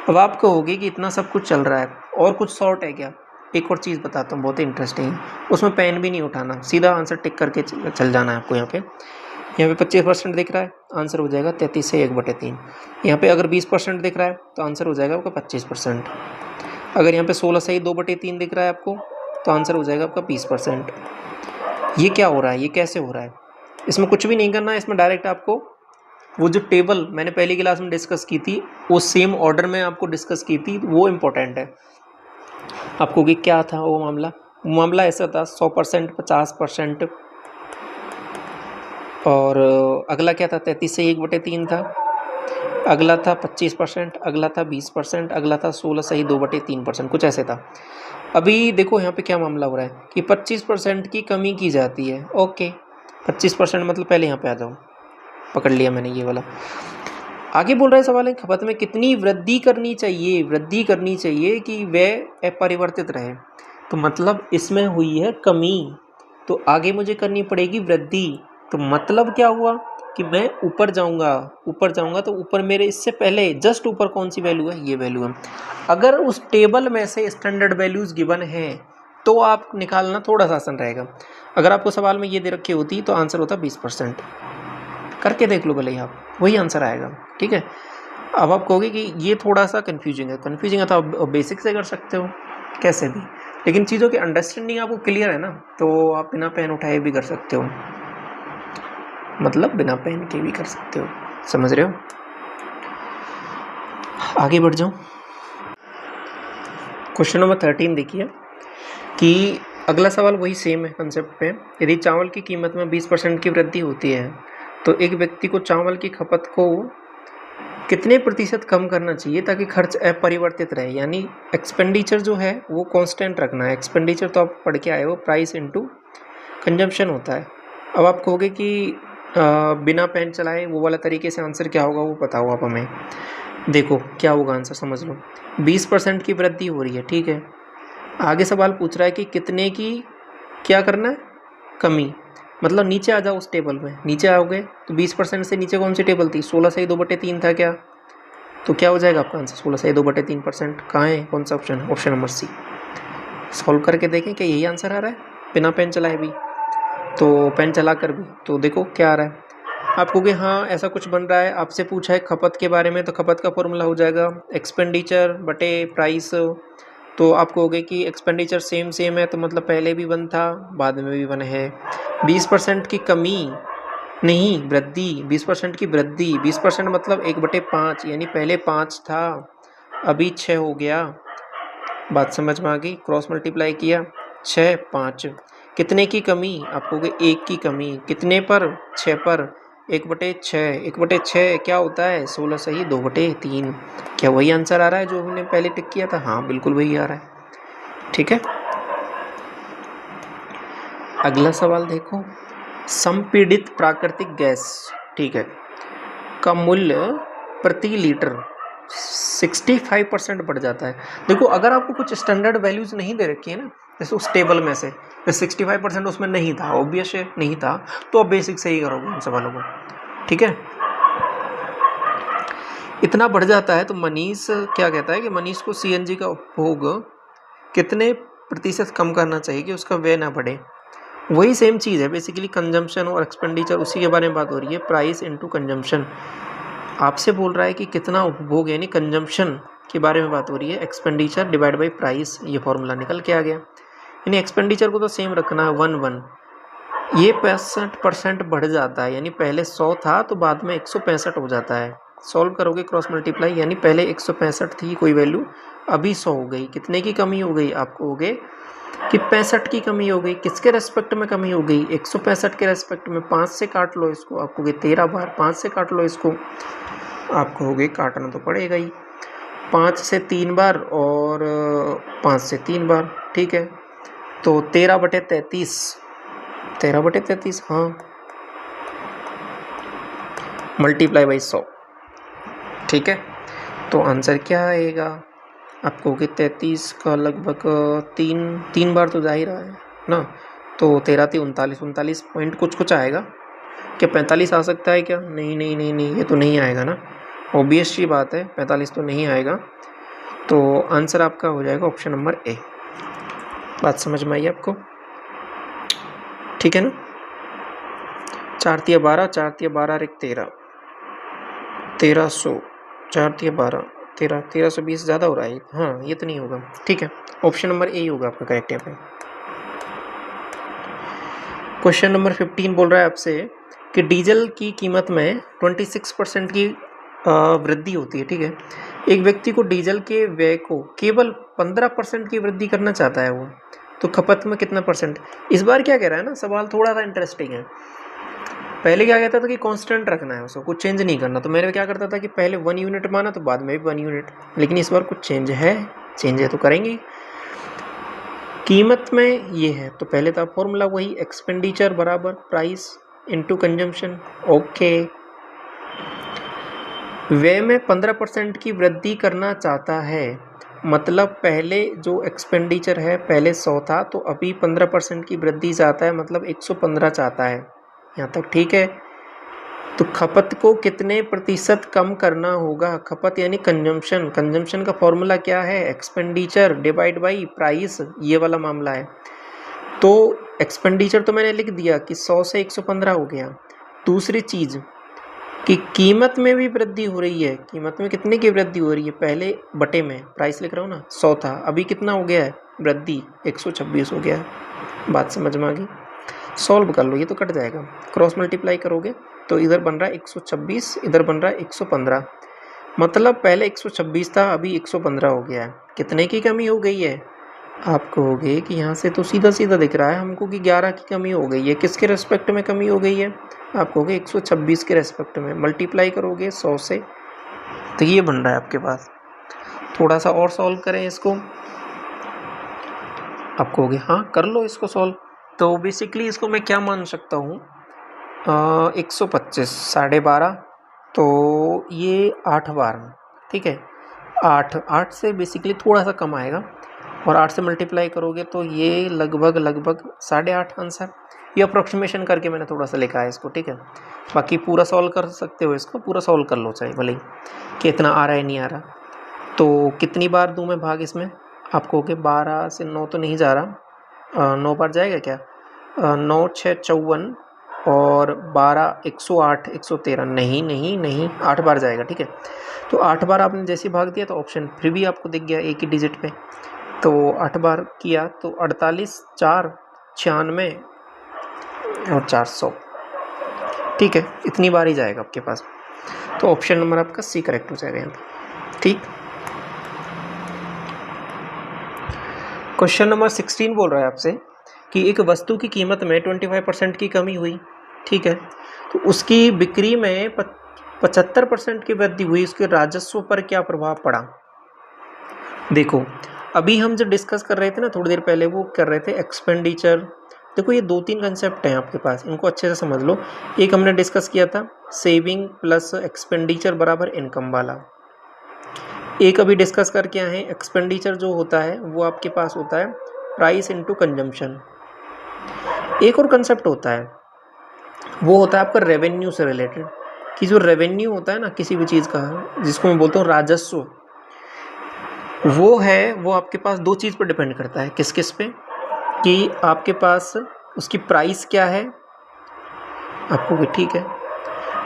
अब आप कहोगे कि इतना सब कुछ चल रहा है और कुछ शॉर्ट है क्या? एक और चीज़ बताता हूँ, बहुत ही इंटरेस्टिंग है। उसमें पेन भी नहीं उठाना, सीधा आंसर टिक करके चल जाना है आपको। यहाँ पे 25% दिख रहा है, आंसर हो जाएगा 33 से 1/3। यहाँ पे अगर 20% दिख रहा है तो आंसर हो जाएगा आपका 25%। अगर यहाँ पे 16 से 2/3 दिख रहा है आपको तो आंसर हो जाएगा आपका 20%। ये क्या हो रहा है? ये कैसे हो रहा है? इसमें कुछ भी नहीं करना है, इसमें डायरेक्ट आपको वो जो टेबल मैंने पहली क्लास में डिस्कस की थी, वो सेम ऑर्डर में आपको डिस्कस की थी, वो इम्पोर्टेंट है आपको। कि क्या था वो मामला ऐसा था 100%, 50%, और अगला क्या था? 33 से 1/3 था, अगला था 25%, अगला था 20%, अगला था 16 से 2/3%, कुछ ऐसे था। अभी देखो यहाँ पे क्या मामला हो रहा है कि 25% की कमी की जाती है। ओके, 25% मतलब पहले यहाँ पे आ जाओ, पकड़ लिया मैंने ये वाला। आगे बोल रहा है सवाल है, खपत में कितनी वृद्धि करनी चाहिए? वृद्धि करनी चाहिए कि वह अपरिवर्तित रहे। तो मतलब इसमें हुई है कमी, तो आगे मुझे करनी पड़ेगी वृद्धि। तो मतलब क्या हुआ कि मैं ऊपर जाऊंगा तो ऊपर मेरे इससे पहले जस्ट ऊपर कौन सी वैल्यू है? ये वैल्यू है। अगर उस टेबल में से स्टैंडर्ड वैल्यूज गिवन है तो आप निकालना थोड़ा सा आसान रहेगा। अगर आपको सवाल में ये दे रखी होती तो आंसर होता 20%। करके देख लो भले ही आप, वही आंसर आएगा। ठीक है, अब आप कहोगे कि ये थोड़ा सा कन्फ्यूजिंग है तो आप बेसिक से कर सकते हो कैसे भी, लेकिन चीज़ों की अंडरस्टैंडिंग आपको क्लियर है ना, तो आप बिना पेन उठाए भी कर सकते हो, मतलब बिना पेन के भी कर सकते हो। समझ रहे हो? आगे बढ़ जाओ। क्वेश्चन नंबर 13 देखिए कि अगला सवाल वही सेम है कंसेप्ट पे। यदि चावल की कीमत में 20% की वृद्धि होती है तो एक व्यक्ति को चावल की खपत को कितने प्रतिशत कम करना चाहिए ताकि खर्च अपरिवर्तित रहे? यानी एक्सपेंडिचर जो है वो कांस्टेंट रखना है। एक्सपेंडिचर तो आप पढ़ के आए हो, प्राइस इनटू कंजम्पशन होता है। अब आप कहोगे कि बिना पेन चलाए वो वाला तरीके से आंसर क्या होगा वो बताओ आप हमें। देखो क्या होगा आंसर, समझ लो। 20% की वृद्धि हो रही है, ठीक है। आगे सवाल पूछ रहा है कि कितने की क्या करना है? कमी। मतलब नीचे आ जाओ उस टेबल में, नीचे आओगे तो 20% से नीचे कौन सी टेबल थी? 16 से 2/3 था क्या? तो क्या हो जाएगा आपका आंसर? 16 से 2/3%। कहाँ है? कौन सा ऑप्शन है? Option number C. सॉल्व करके देखें क्या यही आंसर आ रहा है बिना पेन चलाए भी, तो पेन चला कर भी तो देखो क्या आ रहा है। आप कहोगे हाँ ऐसा कुछ बन रहा है, आपसे पूछा है खपत के बारे में, तो खपत का फॉर्मूला हो जाएगा एक्सपेंडिचर बटे प्राइस। तो आप कहोगे कि एक्सपेंडिचर सेम है, तो मतलब पहले भी 1 था बाद में भी 1 है। 20% की कमी नहीं, वृद्धि। 20% की वृद्धि, 20% मतलब 1/5, यानी पहले 5 था अभी 6 हो गया। बात समझ में आ गई? क्रॉस मल्टीप्लाई किया 6 5, कितने की कमी? आप कहोगे 1 की कमी। कितने पर? 6 पर। 1/6, 1/6 क्या होता है? 16 सही 2/3। क्या वही आंसर आ रहा है जो हमने पहले टिक किया था? हाँ बिल्कुल वही आ रहा है। ठीक है, अगला सवाल देखो। संपीड़ित प्राकृतिक गैस, ठीक है, का मूल्य प्रति लीटर 65% बढ़ जाता है। देखो अगर आपको कुछ स्टैंडर्ड वैल्यूज नहीं दे रखी है ना, जैसे उस टेबल में से 65% उसमें नहीं था, ऑब्वियस है नहीं था, तो आप बेसिक से ही करोगे उन सवालों को। ठीक है, इतना बढ़ जाता है तो मनीष क्या कहता है कि मनीष को सीएनजी का उपभोग कितने प्रतिशत कम करना चाहिए कि उसका व्यय ना बढ़े? वही सेम चीज़ है बेसिकली, कंजम्पशन और एक्सपेंडिचर उसी के बारे में बात हो रही है, प्राइस इनटू कंजम्पशन। आपसे बोल रहा है कि कितना उपभोग यानी कंजम्पशन के बारे में बात हो रही है, एक्सपेंडिचर डिवाइड बाई प्राइस, ये फॉर्मूला निकल के आ गया। यानी एक्सपेंडिचर को तो सेम रखना है 1 ये 65% बढ़ जाता है, यानी पहले 100 था तो बाद में 165 हो जाता है। सॉल्व करोगे क्रॉस मल्टीप्लाई, यानी पहले 165 थी कोई वैल्यू, अभी 100 हो गई। कितने की कमी हो गई? आपको हो गए कि 65 की कमी हो गई। किसके रेस्पेक्ट में कमी हो गई? 165 के रेस्पेक्ट में। 5 से काट लो इसको, आपको 13 बार। 5 से काट लो इसको, आपको हो गई, काटना तो पड़ेगा ही। 5 से 3 बार और 5 से 3 बार, ठीक है। तो 13/33, 13/33, हाँ, मल्टीप्लाई बाई 100। ठीक है, तो आंसर क्या आएगा? आपको कि 33 का लगभग 3 बार तो जा ही रहा है ना, तो 13 3 39 39 पॉइंट कुछ आएगा। क्या 45 आ सकता है क्या? नहीं नहीं नहीं नहीं, ये तो नहीं आएगा ना, ऑब्वियस सी बात है 45 तो नहीं आएगा। तो आंसर आपका हो जाएगा ऑप्शन नंबर ए। बात समझ में आई आपको? ठीक है ना। 4 तिया 12, 4 तिया 12 और 1 13, 1300, 4 तिया 12, 1320 ज़्यादा हो रहा है। हाँ ये तो नहीं होगा, ठीक है, ऑप्शन नंबर ए ही होगा आपका करेक्ट यहाँ पे। क्वेश्चन नंबर 15 बोल रहा है आपसे कि डीजल की कीमत में 26% की वृद्धि होती है, ठीक है। एक व्यक्ति को डीजल के व्यय को केवल 15% की वृद्धि करना चाहता है वो, तो खपत में कितना परसेंट? इस बार क्या कह रहा है ना, सवाल थोड़ा सा इंटरेस्टिंग है। पहले क्या कहता था कि कांस्टेंट रखना है, उसको कुछ चेंज नहीं करना, तो मैंने क्या करता था कि पहले 1 यूनिट माना तो बाद में भी 1 यूनिट, लेकिन इस बार कुछ चेंज है तो करेंगे। कीमत में ये है तो पहले था फॉर्मूला वही, एक्सपेंडिचर बराबर प्राइस इनटू कंजम्पशन। ओके, व्यय में 15% की वृद्धि करना चाहता है, मतलब पहले जो एक्सपेंडिचर है पहले 100 था तो अभी 15% की वृद्धि चाहता है, मतलब 115 चाहता है। यहाँ तक ठीक है। तो खपत को कितने प्रतिशत कम करना होगा? खपत यानी कंजम्पशन, कंजम्पशन का फॉर्मूला क्या है? एक्सपेंडिचर डिवाइड बाई प्राइस, ये वाला मामला है। तो एक्सपेंडिचर तो मैंने लिख दिया कि 100 से 115 हो गया। दूसरी चीज़ कि कीमत में भी वृद्धि हो रही है। कीमत में कितने की वृद्धि हो रही है? पहले बटे में प्राइस लिख रहा हूँ ना, 100 था, अभी कितना हो गया है वृद्धि? 126 हो गया है। बात समझ में आ गई? सॉल्व कर लो, ये तो कट जाएगा, क्रॉस मल्टीप्लाई करोगे तो इधर बन रहा है 126, इधर बन रहा है 115, मतलब पहले 126 था अभी 115 हो गया है। कितने की कमी हो गई है? आप कहोगे कि यहाँ से तो सीधा सीधा दिख रहा है हमको कि 11 की कमी हो गई है। किसके रेस्पेक्ट में कमी हो गई है? आप कहोगे 126 के रेस्पेक्ट में। मल्टीप्लाई करोगे 100 से तो ये बन रहा है आपके पास। थोड़ा सा और सॉल्व करें इसको, आप कहोगे हाँ कर लो इसको सॉल्व। तो बेसिकली इसको मैं क्या मान सकता हूँ, 125 12.5, तो ये 8 बार, ठीक है, 8 से बेसिकली थोड़ा सा कम आएगा, और 8 से मल्टीप्लाई करोगे तो ये लगभग 8.5 आंसर। ये अप्रोक्सीमेशन करके मैंने थोड़ा सा लिखा है इसको, ठीक है। बाकी पूरा सॉल्व कर सकते हो, इसको पूरा सॉल्व कर लो चाहे भले ही कि इतना आ रहा है नहीं आ रहा। तो कितनी बार दूँ मैं भाग इसमें? आप कहोगे 12 से 9 तो नहीं जा रहा, 9 बार जाएगा क्या? 9 6 54 और 12 108 113, नहीं नहीं नहीं, 8 बार जाएगा, ठीक है। तो 8 बार आपने जैसे भाग दिया तो ऑप्शन फिर भी आपको दिख गया एक ही डिजिट पे, तो 8 बार किया तो 48 4 96 और 400, ठीक है, इतनी बार ही जाएगा आपके पास। तो ऑप्शन नंबर आपका सी करेक्ट हो जाएगा यहाँ पे, ठीक। क्वेश्चन नंबर 16 बोल रहा है आपसे कि एक वस्तु की कीमत में 25% की कमी हुई, ठीक है, तो उसकी बिक्री में 75% की वृद्धि हुई, उसके राजस्व पर क्या प्रभाव पड़ा? देखो अभी हम जो डिस्कस कर रहे थे ना थोड़ी देर पहले, वो कर रहे थे एक्सपेंडिचर। देखो ये 2-3 कंसेप्ट हैं आपके पास, इनको अच्छे से समझ लो। एक हमने डिस्कस किया था सेविंग प्लस एक्सपेंडिचर बराबर इनकम वाला। एक अभी डिस्कस करके आए हैं, एक्सपेंडिचर जो होता है वो आपके पास होता है प्राइस इनटू कंजम्पशन। एक और कंसेप्ट होता है वो होता है आपका रेवेन्यू से रिलेटेड, कि जो रेवेन्यू होता है ना किसी भी चीज़ का, जिसको मैं बोलता हूँ राजस्व, वो है वो आपके पास 2 चीज़ पर डिपेंड करता है। किस किस पे? कि आपके पास उसकी प्राइस क्या है, आपको भी ठीक है,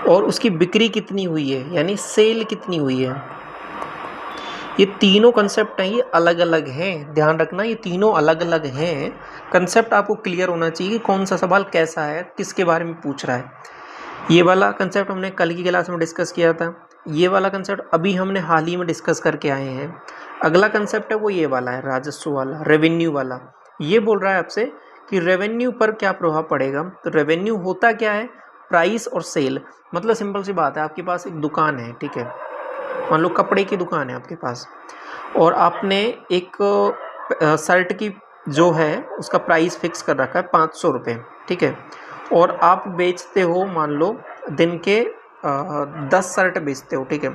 और उसकी बिक्री कितनी हुई है, यानी सेल कितनी हुई है। ये तीनों कंसेप्ट हैं, ये अलग अलग हैं, ध्यान रखना ये तीनों अलग अलग हैं। कंसेप्ट आपको क्लियर होना चाहिए कि कौन सा सवाल कैसा है, किसके बारे में पूछ रहा है। ये वाला कंसेप्ट हमने कल की क्लास में डिस्कस किया था, ये वाला कंसेप्ट अभी हमने हाल ही में डिस्कस करके आए हैं। अगला कंसेप्ट है वो ये वाला है, राजस्व वाला, रेवेन्यू वाला। ये बोल रहा है आपसे कि रेवेन्यू पर क्या प्रभाव पड़ेगा। तो रेवेन्यू होता क्या है? प्राइस और सेल। मतलब सिंपल सी बात है, आपके पास एक दुकान है, ठीक है, मान लो कपड़े की दुकान है आपके पास, और आपने एक शर्ट की जो है उसका प्राइस फिक्स कर रखा है 500 रुपये, ठीक है, और आप बेचते हो मान लो दिन के 10 शर्ट बेचते हो, ठीक है,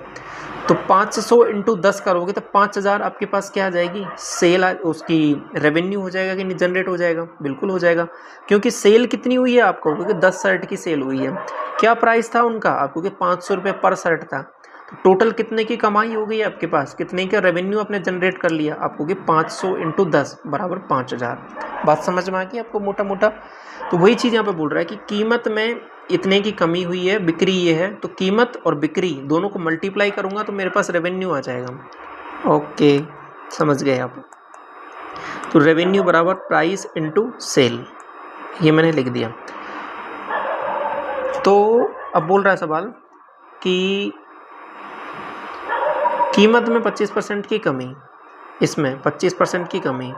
तो 500 इंटू 10 करोगे तो 5000 आपके पास क्या आ जाएगी? सेल उसकी रेवेन्यू हो जाएगा कि नहीं जनरेट हो जाएगा? बिल्कुल हो जाएगा, क्योंकि सेल कितनी हुई है आपको, क्योंकि 10 शर्ट की सेल हुई है। क्या प्राइस था उनका, आपको कि 500 रुपये पर शर्ट था, तो टोटल कितने की कमाई हो गई आपके पास, कितने का रेवेन्यू आपने जनरेट कर लिया, आपको कि 500 × 10 बराबर 5000। बात समझ में आ गई आपको मोटा मोटा। तो वही चीज़ यहाँ पे बोल रहा है कि कीमत में इतने की कमी हुई है, बिक्री ये है, तो कीमत और बिक्री दोनों को मल्टीप्लाई करूँगा तो मेरे पास रेवेन्यू आ जाएगा। ओके, समझ गए आप। तो रेवेन्यू बराबर प्राइस इनटू सेल, ये मैंने लिख दिया। तो अब बोल रहा है सवाल कि कीमत में 25% की कमी, इसमें 25% की कमी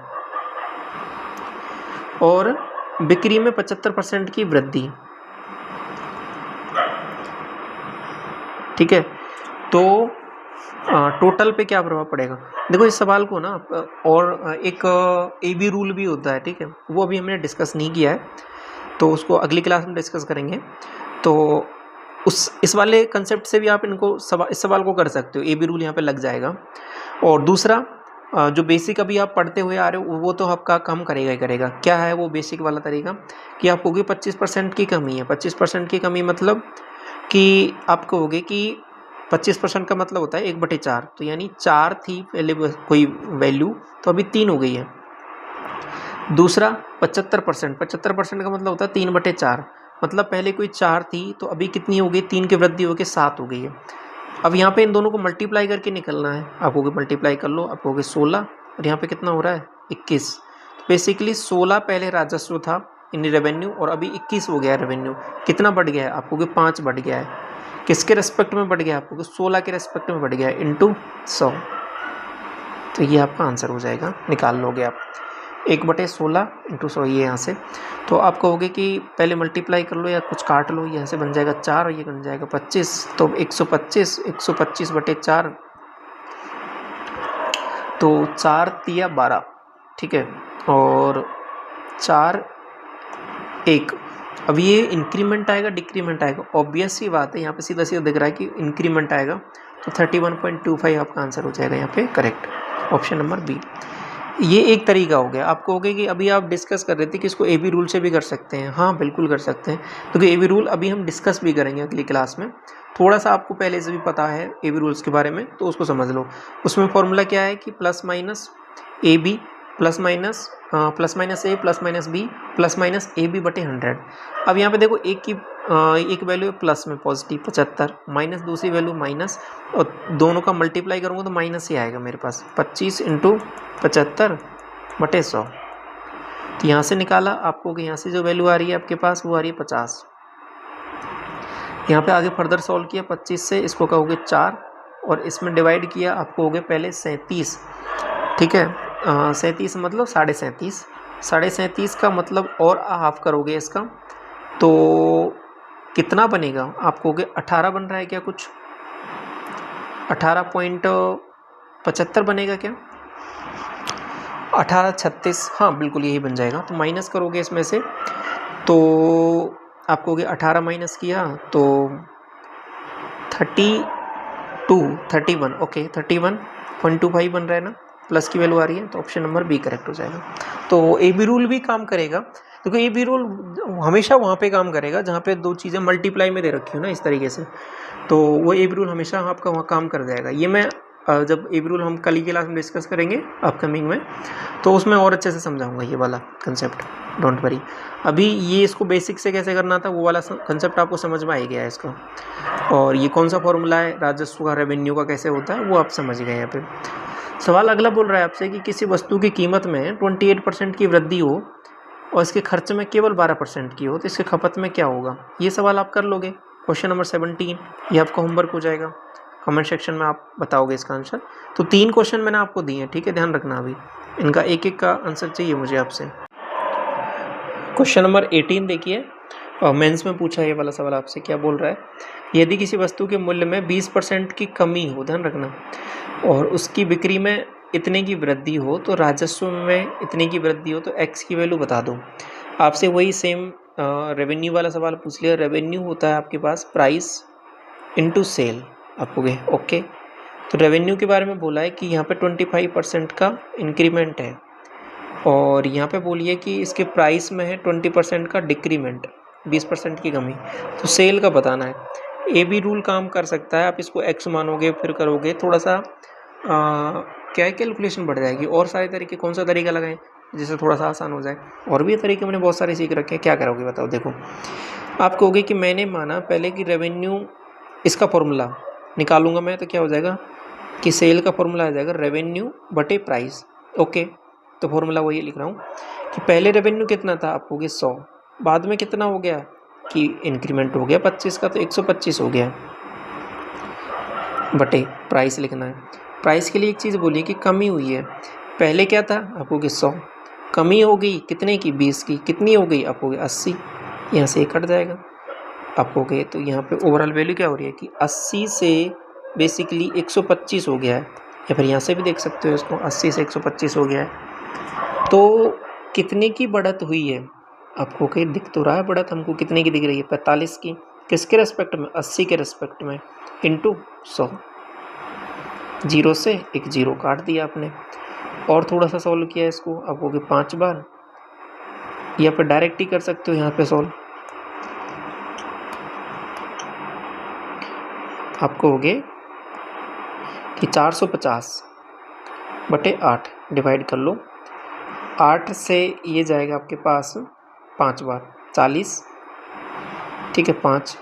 और बिक्री में 75% की वृद्धि। ठीक है, तो टोटल पे क्या प्रभाव पड़ेगा। देखो इस सवाल को ना और एक AB रूल भी होता है, ठीक है, वो अभी हमने डिस्कस नहीं किया है, तो उसको अगली क्लास में डिस्कस करेंगे। तो इस वाले कंसेप्ट से भी आप इस सवाल को कर सकते हो, AB रूल यहाँ पे लग जाएगा। और दूसरा जो बेसिक अभी आप पढ़ते हुए आ रहे हो वो तो आपका काम करेगा ही करेगा। क्या है वो बेसिक वाला तरीका कि आप कहोगे 25% की कमी है। 25% की कमी मतलब कि आप कहोगे कि 25% का मतलब होता है 1/4, तो यानी 4 थी पहले कोई वैल्यू, तो अभी 3 हो गई है। दूसरा 75%, 75% का मतलब होता है 3/4, मतलब पहले कोई 4 थी तो अभी कितनी हो गई, 3 की वृद्धि होकर 7 हो गई है। अब यहाँ पे इन दोनों को मल्टीप्लाई करके निकलना है, आप कहोगे मल्टीप्लाई कर लो, आप कहोगे 16 और यहाँ पे कितना हो रहा है 21। बेसिकली 16 पहले राजस्व था इन रेवेन्यू और अभी 21 हो गया है रेवेन्यू। कितना बढ़ गया है, आप कहोगे 5 बढ़ गया है। किसके रेस्पेक्ट में बढ़ गया है, आप कहोगे 16 के रेस्पेक्ट में बढ़ गया है इनटू 100। तो ये आपका आंसर हो जाएगा, निकाल लोगे आप 1/16 × 100 ये यहाँ से। तो आप कहोगे कि पहले मल्टीप्लाई कर लो या कुछ काट लो, यहाँ से बन जाएगा 4 और ये बन जाएगा 25, तो 125/4, तो 4 तिया 12, ठीक है, और 4 1। अब ये इंक्रीमेंट आएगा डिक्रीमेंट आएगा, ऑब्वियस सी बात है, यहाँ पे सीधा सीधा दिख रहा है कि इंक्रीमेंट आएगा, तो 31.25 आपका आंसर हो जाएगा यहाँ पे करेक्ट, ऑप्शन नंबर बी। ये एक तरीका हो गया। आप कहोगे कि अभी आप डिस्कस कर रहे थे कि इसको AB रूल से भी कर सकते हैं। हाँ बिल्कुल कर सकते हैं, क्योंकि AB रूल अभी हम डिस्कस भी करेंगे अगली क्लास में। थोड़ा सा आपको पहले से भी पता है AB रूल्स के बारे में, तो उसको समझ लो। उसमें फॉर्मूला क्या है कि plus minus AB plus minus A plus minus B plus minus AB/100। अब यहाँ पे देखो एक वैल्यू प्लस में पॉजिटिव 75, माइनस दूसरी वैल्यू माइनस, और दोनों का मल्टीप्लाई करूँगा तो माइनस ही आएगा मेरे पास, 25 × 75/100। तो यहाँ से निकाला आपको कि यहाँ से जो वैल्यू आ रही है आपके पास वो आ रही है 50। यहाँ पे आगे फर्दर सॉल्व किया 25 से, इसको कहोगे 4 और इसमें डिवाइड किया, आपको हो गए पहले 37, ठीक है, 37 मतलब 37.5, 37.5 का मतलब और हाफ करोगे इसका तो कितना बनेगा, आप कहोगे 18 बन रहा है क्या, कुछ 18.75 बनेगा क्या, 1836, हाँ बिल्कुल यही बन जाएगा। तो माइनस करोगे इसमें से, तो आप कहोगे 18 माइनस किया तो 31, ओके 31.25 बन रहा है ना, प्लस की वैल्यू आ रही है, तो ऑप्शन नंबर बी करेक्ट हो जाएगा। तो AB रूल भी काम करेगा, क्योंकि AB रूल हमेशा वहाँ पे काम करेगा जहाँ पे दो चीज़ें मल्टीप्लाई में दे रखी हो ना इस तरीके से, तो वो AB रूल हमेशा आपका वहाँ काम कर जाएगा। ये मैं जब AB रूल हम कल की क्लास में डिस्कस करेंगे अपकमिंग में, तो उसमें और अच्छे से समझाऊंगा ये वाला कंसेप्ट, डोंट वरी। अभी ये इसको बेसिक से कैसे करना था वो वाला कंसेप्ट आपको समझ में आ गया है इसका, और ये कौन सा फॉर्मूला है राजस्व का, रेवेन्यू का कैसे होता है वो आप समझ गए। यहाँ पे सवाल अगला बोल रहा है आपसे कि किसी वस्तु की कीमत में 28% की वृद्धि हो और इसके खर्च में केवल 12% की हो, तो इसके खपत में क्या होगा। ये सवाल आप कर लोगे, क्वेश्चन नंबर 17, ये आपका होमवर्क हो जाएगा। कमेंट सेक्शन में आप बताओगे इसका आंसर। तो 3 क्वेश्चन मैंने आपको दिए हैं, ठीक है, ध्यान रखना अभी इनका एक एक का आंसर चाहिए मुझे आपसे। क्वेश्चन नंबर 18 देखिए, मेंस में पूछा ये वाला सवाल आपसे, क्या बोल रहा है, यदि किसी वस्तु के मूल्य में 20% की कमी हो, ध्यान रखना, और उसकी बिक्री में इतने की वृद्धि हो, तो राजस्व में इतने की वृद्धि हो, तो एक्स की वैल्यू बता दो। आपसे वही सेम रेवेन्यू वाला सवाल पूछ लिया। रेवेन्यू होता है आपके पास प्राइस इनटू सेल, आपको ओके। तो रेवेन्यू के बारे में बोला है कि यहाँ पे 25% का इंक्रीमेंट है, और यहाँ पे बोलिए कि इसके प्राइस में है 20% का डिक्रीमेंट। 20% की कमी, तो सेल का बताना है। ए बी रूल काम कर सकता है, आप इसको एक्स मानोगे फिर करोगे, थोड़ा सा क्या है, कैलकुलेशन बढ़ जाएगी। और सारे तरीके, कौन सा तरीका लगाएं जिससे थोड़ा सा आसान हो जाए? और भी तरीके मैंने बहुत सारे सीख रखे हैं, क्या करोगे बताओ। देखो, आप कहोगे कि मैंने माना पहले कि रेवेन्यू, इसका फॉर्मूला निकालूंगा मैं, तो क्या हो जाएगा कि सेल का फॉर्मूला आ जाएगा रेवेन्यू बटे प्राइस। ओके, तो फॉर्मूला वही लिख रहा हूँ कि पहले रेवेन्यू कितना था, आप कहोगे 100, बाद में कितना हो गया कि इंक्रीमेंट हो गया 25 का, तो 125 हो गया, बटे प्राइस लिखना है। प्राइस के लिए एक चीज़ बोलिए कि कमी हुई है, पहले क्या था, आप कहोगे 100, कमी हो गई कितने की, 20 की, कितनी हो गई, आप कहोगे 80, यहाँ से कट जाएगा, आप कहोगे तो यहाँ पे ओवरऑल वैल्यू क्या हो रही है कि 80 से बेसिकली 125 हो गया है, या फिर यहाँ से भी देख सकते हो इसको, 80 से 125 हो गया है। तो कितने की बढ़त हुई है, आपको कहीं दिख तो रहा है बढ़त, हमको कितने की दिख रही है, 45 की, किसके रेस्पेक्ट में, 80 के रेस्पेक्ट में, इंटू 100, जीरो से एक जीरो काट दिया आपने। और थोड़ा सा सॉल्व किया इसको, आप कहोगे 5 बार, या फिर डायरेक्ट ही कर सकते हो यहाँ पे सॉल्व, आप कहोगे कि 450 बटे 8 डिवाइड कर लो, 8 से ये जाएगा आपके पास 5 बार 40, ठीक है, 5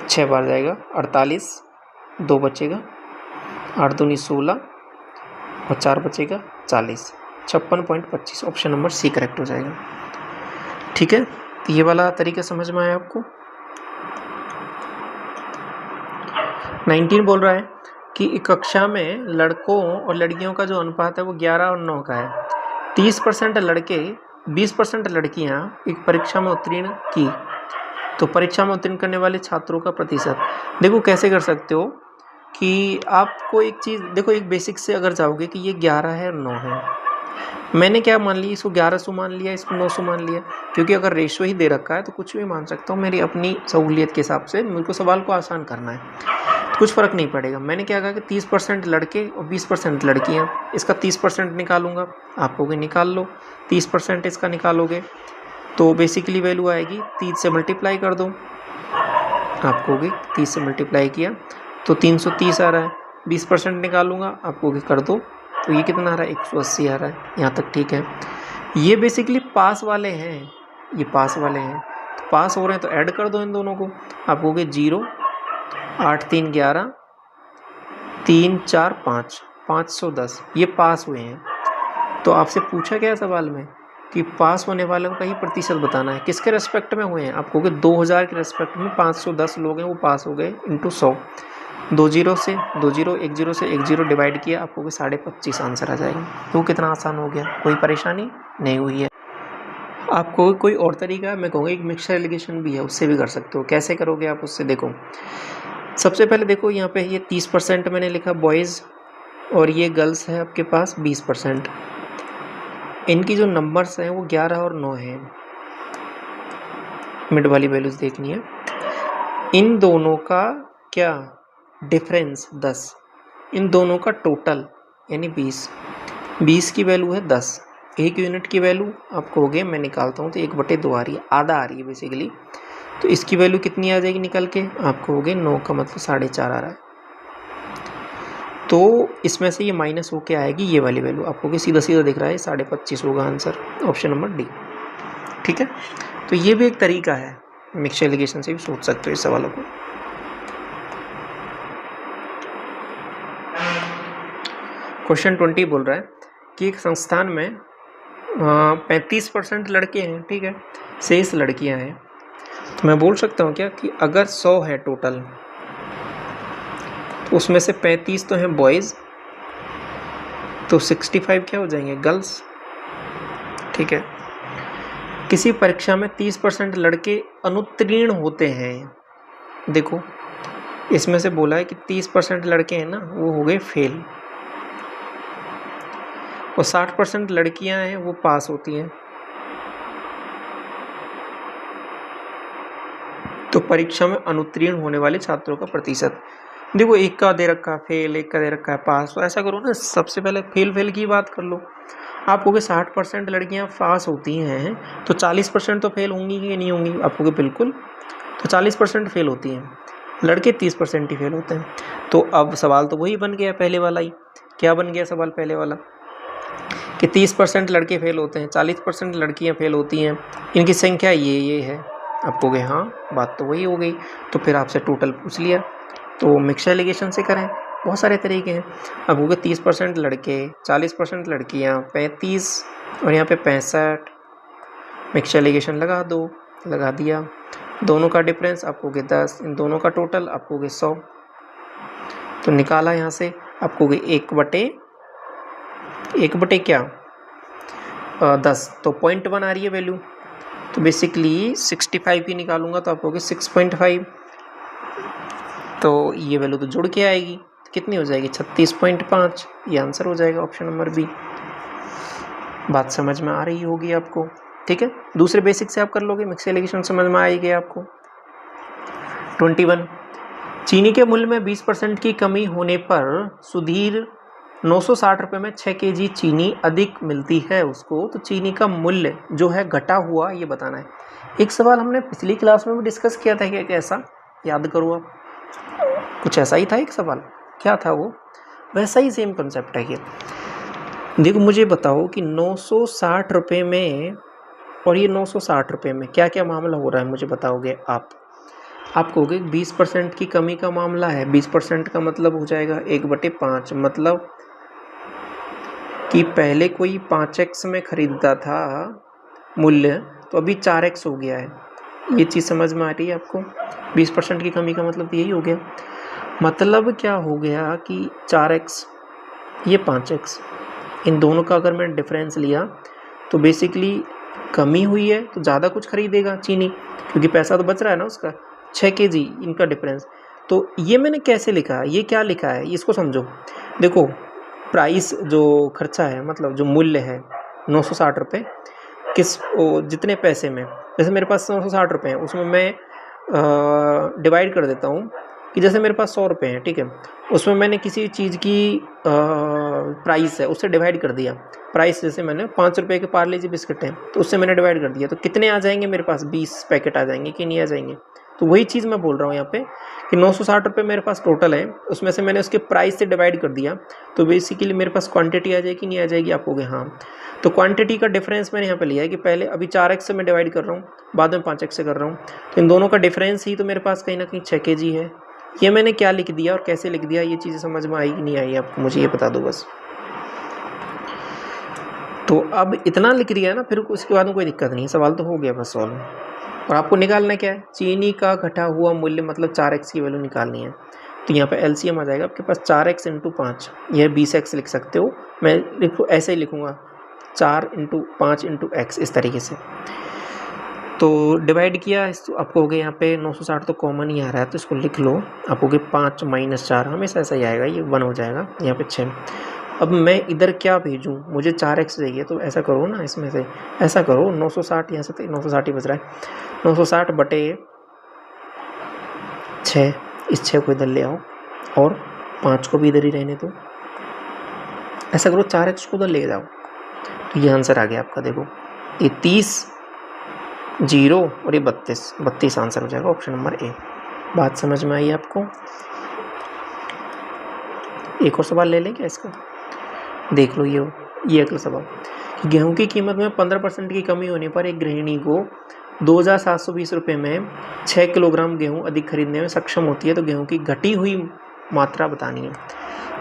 6 बार जाएगा 48, 2 बचेगा, 8 दूनी 16 और 4 बचेगा 40, 56.25, ऑप्शन नंबर सी करेक्ट हो जाएगा। ठीक है, तो ये वाला तरीका समझ में आया आपको। 19 बोल रहा है कि एक कक्षा में लड़कों और लड़कियों का जो अनुपात है वो 11 और 9 का है। 30% लड़के 20% लड़कियां एक परीक्षा में उत्तीर्ण की, तो परीक्षा में उत्तीर्ण करने वाले छात्रों का प्रतिशत। देखो कैसे कर सकते हो कि आपको एक चीज़ देखो, एक बेसिक से अगर जाओगे कि ये 11 है और 9 है, मैंने क्या मान लिया, इसको 1100 मान लिया, इसको 900 मान लिया, क्योंकि अगर रेशियो ही दे रखा है तो कुछ भी मान सकता हूँ, मेरी अपनी सहूलियत के हिसाब से, मेरे को सवाल को आसान करना है, तो कुछ फ़र्क नहीं पड़ेगा। मैंने क्या कहा कि 30% लड़के और 20% लड़कियाँ, इसका 30% निकालूंगा, आप कहोगे निकाल लो, 30% इसका निकालोगे तो बेसिकली वैल्यू आएगी 30 से मल्टीप्लाई कर दो, आप कहोगे 30 से मल्टीप्लाई किया तो 330 आ रहा है, 20% निकालूंगा, आप कहोगे कर दो, तो ये कितना आ रहा है, 180 आ रहा है, यहाँ तक ठीक है। ये बेसिकली पास वाले हैं, ये पास वाले हैं, तो पास हो रहे हैं तो ऐड कर दो इन दोनों को, आप कहोगे 0, 8 3 11, 3 4 5, 510, ये पास हुए हैं। तो आपसे पूछा गया सवाल में कि पास होने वालों का ही प्रतिशत बताना है, किसके रेस्पेक्ट में हुए हैं, आप कहोगे 2000 के रेस्पेक्ट में 510 लोग हैं वो पास हो गए, इंटू 100, 2 जीरो से 2 जीरो, 1 जीरो से 1 जीरो डिवाइड किया, आप कहोगे 25.5 आंसर आ जाएगा। तो कितना आसान हो गया, कोई परेशानी नहीं हुई है। आपको कोई और तरीका है, मैं कहूँगा एक मिक्सचर एलिगेशन भी है, उससे भी कर सकते हो। कैसे करोगे आप उससे, देखो सबसे पहले देखो यहाँ पे ये 30% मैंने लिखा बॉयज़, और ये गर्ल्स है आपके पास 20%। इनकी जो नंबर्स हैं वो 11 और 9 हैं, मिड वाली वैल्यूज देखनी है। इन दोनों का क्या डिफरेंस 10, इन दोनों का टोटल यानी 20, 20 की वैल्यू है 10, एक यूनिट की वैल्यू आप कहोगे मैं निकालता हूँ तो 1/2 आ रही है, आधा आ रही है बेसिकली, तो इसकी वैल्यू कितनी आ जाएगी निकल के, आप कहोगे 9 का मतलब 4.5 आ रहा है, तो इसमें से ये माइनस होके आएगी ये वाली वैल्यू, आपको कि सीधा सीधा दिख रहा है 25.5 होगा आंसर, ऑप्शन नंबर डी। ठीक है, तो ये भी एक तरीका है, मिक्सचर एलिगेशन से भी सोच सकते हो इस सवालों को। क्वेश्चन 20 बोल रहा है कि एक संस्थान में 35% लड़के हैं, ठीक है, शेष लड़कियां हैं, तो मैं बोल सकता हूँ क्या कि अगर 100 है टोटल, तो उसमें से 35 तो हैं बॉयज़, तो 65 क्या हो जाएंगे गर्ल्स। ठीक है, किसी परीक्षा में 30% लड़के अनुत्तीर्ण होते हैं, देखो इसमें से बोला है कि 30% लड़के हैं ना वो हो गए फेल, और 60% लड़कियां हैं वो पास होती हैं, तो परीक्षा में अनुत्तीर्ण होने वाले छात्रों का प्रतिशत। देखो एक का दे रखा है फेल, एक का दे रखा है पास, तो ऐसा करो ना सबसे पहले फेल की बात कर लो, आप कहोगे 60% लड़कियां पास होती हैं तो 40% तो फेल होंगी कि नहीं होंगी? आप कहोगे बिल्कुल, तो 40% फेल होती हैं, लड़के 30% ही फेल होते हैं। तो अब सवाल तो वही बन गया पहले वाला ही। क्या बन गया सवाल पहले वाला कि 30% लड़के फेल होते हैं, 40% लड़कियां फेल होती हैं, इनकी संख्या ये है। आप कहोगे हाँ, बात तो वही हो गई। तो फिर आपसे टोटल पूछ लिया, तो मिक्सचर एलिगेशन से करें, बहुत सारे तरीके हैं। अब हो गए 30% लड़के, 40% लड़कियां, 35 और यहाँ पे 65। मिक्सचर एलिगेशन लगा दो, लगा दिया। दोनों का डिफरेंस आप कहोगे 10, इन दोनों का टोटल आप कहोगे 100। तो निकाला यहाँ से आप कहोगे 1/1 क्या 10, तो 0.1 आ रही है वैल्यू। तो बेसिकली 65 की निकालूंगा तो आप कहोगे 6.5। तो ये वैल्यू तो जुड़ के आएगी, कितनी हो जाएगी 36.5। ये आंसर हो जाएगा ऑप्शन नंबर बी। बात समझ में आ रही होगी आपको, ठीक है। दूसरे बेसिक से आप कर लोगे, मिक्सचर एलिगेशन समझ में आएगी आपको। 21, चीनी के मूल्य में 20% की कमी होने पर सुधीर 960 रुपये में 6 kg चीनी अधिक मिलती है उसको, तो चीनी का मूल्य जो है घटा हुआ ये बताना है। एक सवाल हमने पिछली क्लास में भी डिस्कस किया था कि कैसा, याद करो आप, कुछ ऐसा ही था एक सवाल, क्या था वो, वैसा ही सेम कंसेप्ट है ये। देखो मुझे बताओ कि 960 रुपये में और ये 960 रुपये में क्या क्या मामला हो रहा है, मुझे बताओगे आप कहोगे 20% की कमी का मामला है। 20% का मतलब हो जाएगा 1/5, मतलब कि पहले कोई 5x में खरीदता था मूल्य, तो अभी 4x हो गया है। ये चीज़ समझ में आ रही है आपको? 20% की कमी का मतलब यही हो गया। मतलब क्या हो गया कि 4x ये 5x, इन दोनों का अगर मैं डिफरेंस लिया तो बेसिकली कमी हुई है तो ज़्यादा कुछ खरीदेगा चीनी, क्योंकि पैसा तो बच रहा है ना उसका। 6 kg इनका डिफरेंस। तो ये मैंने कैसे लिखा है, ये क्या लिखा है, इसको समझो। देखो प्राइस जो खर्चा है, मतलब जो मूल्य है 960 रुपये, किस जितने पैसे में, जैसे मेरे पास 960 रुपये हैं, उसमें मैं डिवाइड कर देता हूँ कि जैसे मेरे पास 100 रुपये हैं, ठीक है, उसमें मैंने किसी चीज़ की प्राइस है उससे डिवाइड कर दिया। प्राइस जैसे मैंने 5 रुपये के पार्ले जी बिस्किट हैं तो उससे मैंने डिवाइड कर दिया, तो कितने आ जाएंगे मेरे पास, 20 पैकेट आ जाएंगे कि नहीं आ जाएंगे। तो वही चीज़ मैं बोल रहा हूँ यहाँ पे कि 960 रुपये मेरे पास टोटल है, उसमें से मैंने उसके प्राइस से डिवाइड कर दिया, तो बेसिकली मेरे पास क्वांटिटी आ जाएगी नहीं आ जाएगी, आप कहोगे हाँ। तो क्वांटिटी का डिफरेंस मैंने यहाँ पे लिया है कि पहले अभी 4x से मैं डिवाइड कर रहा हूँ, बाद में 5x से कर रहा हूँ, तो इन दोनों का डिफरेंस ही तो मेरे पास कहीं ना कहीं 6 kg है। ये मैंने क्या लिख दिया और कैसे लिख दिया, ये चीज़ें समझ में आई कि नहीं आई आपको, मुझे ये बता दो बस। तो अब इतना लिख दिया है ना, फिर उसके बाद में कोई दिक्कत नहीं है, सवाल तो हो गया बस सॉल्व। और आपको निकालना क्या है, चीनी का घटा हुआ मूल्य, मतलब 4x की वैल्यू निकालनी है। तो यहाँ पे एलसीएम आ जाएगा आपके पास 4x × 5, यह 20x लिख सकते हो, मैं ऐसे ही लिखूँगा 4 × 5 × x, इस तरीके से। तो डिवाइड किया, आपको हो गया यहाँ पे 960 तो कॉमन ही आ रहा है तो इसको लिख लो, आपको हो गया 5 - 4, हमेशा ऐसा ही आएगा, ये 1 हो जाएगा, यहाँ पे 6। अब मैं इधर क्या भेजूँ, मुझे 4x चाहिए, तो ऐसा करो ना, इसमें से ऐसा करो 960, यहाँ से 960 ही बच रहा है, 960 बटे 6, इस 6 को इधर ले आओ और 5 को भी इधर ही रहने दो। ऐसा करो 4x को उधर ले जाओ, तो ये आंसर आ गया आपका। देखो ये 30, 0 और ये 32 आंसर हो जाएगा ऑप्शन नंबर ए। बात समझ में आई आपको? एक और सवाल ले लें क्या इसका, देख लो ये अगला सवाल। गेहूं की कीमत में 15% की कमी होने पर एक गृहिणी को 2720 रुपये में 6 किलोग्राम गेहूं अधिक खरीदने में सक्षम होती है, तो गेहूं की घटी हुई मात्रा बतानी है।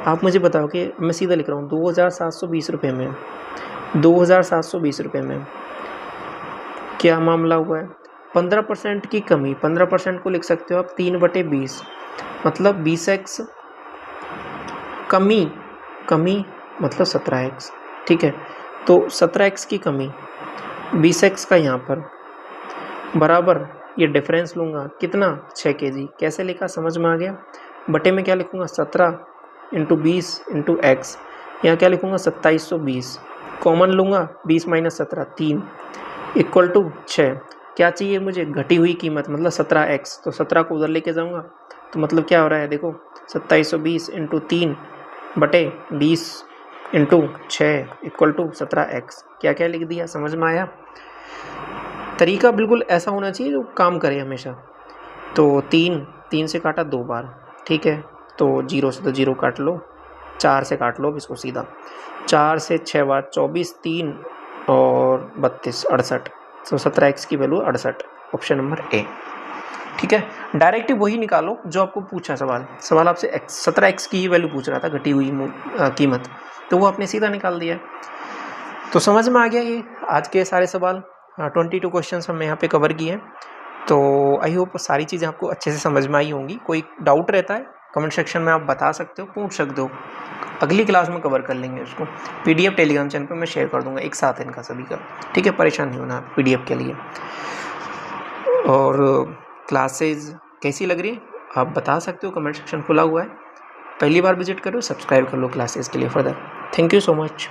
आप मुझे बताओ कि मैं सीधा लिख रहा हूँ 2720 रुपये में, 2720 रुपये में क्या मामला हुआ है। 15% की कमी, 15% को लिख सकते हो आप 3/20, मतलब 20x, कमी मतलब 17x, ठीक है। तो 17x की कमी 20x का यहाँ पर बराबर, ये डिफरेंस लूँगा कितना, 6 kg। कैसे लिखा, समझ में आ गया। बटे में क्या लिखूँगा, 17 × 20 × x, यहाँ क्या लिखूँगा 2720, कॉमन लूँगा 20 - 17 3, इक्वल टू 6। क्या चाहिए मुझे, घटी हुई कीमत, मतलब 17x, तो 17 को उधर लेके जाऊँगा, तो मतलब क्या हो रहा है, देखो 2720 × 3 बटे 20 इंटू 6 इक्वल टू 17x। क्या क्या लिख दिया, समझ में आया? तरीका बिल्कुल ऐसा होना चाहिए जो काम करे हमेशा। तो 3 से काटा 2 बार, ठीक है, तो 0 से तो 0 काट लो, 4 से काट लो अब इसको सीधा, 4 से 6 बार 24, 3 और 32 68, तो 17x की वैल्यू 68, ऑप्शन नंबर ए। ठीक है, डायरेक्ट वही निकालो जो आपको पूछा सवाल आपसे 17x की ही वैल्यू पूछ रहा था, घटी हुई कीमत, तो वो आपने सीधा निकाल दिया। तो समझ में आ गया ये आज के सारे सवाल, 22 क्वेश्चंस हमने यहाँ पे कवर किए हैं। तो आई होप सारी चीज़ें आपको अच्छे से समझ में आई होंगी। कोई डाउट रहता है कमेंट सेक्शन में आप बता सकते हो, पूछ सकते हो, अगली क्लास में कवर कर लेंगे उसको। PDF टेलीग्राम चैनल पे मैं शेयर कर दूंगा एक साथ इनका सभी का, ठीक है, परेशान नहीं होना PDF के लिए। और क्लासेज कैसी लग रही है आप बता सकते हो, कमेंट सेक्शन खुला हुआ है। पहली बार विजिट करो, सब्सक्राइब कर लो क्लासेज के लिए further. Thank you so much.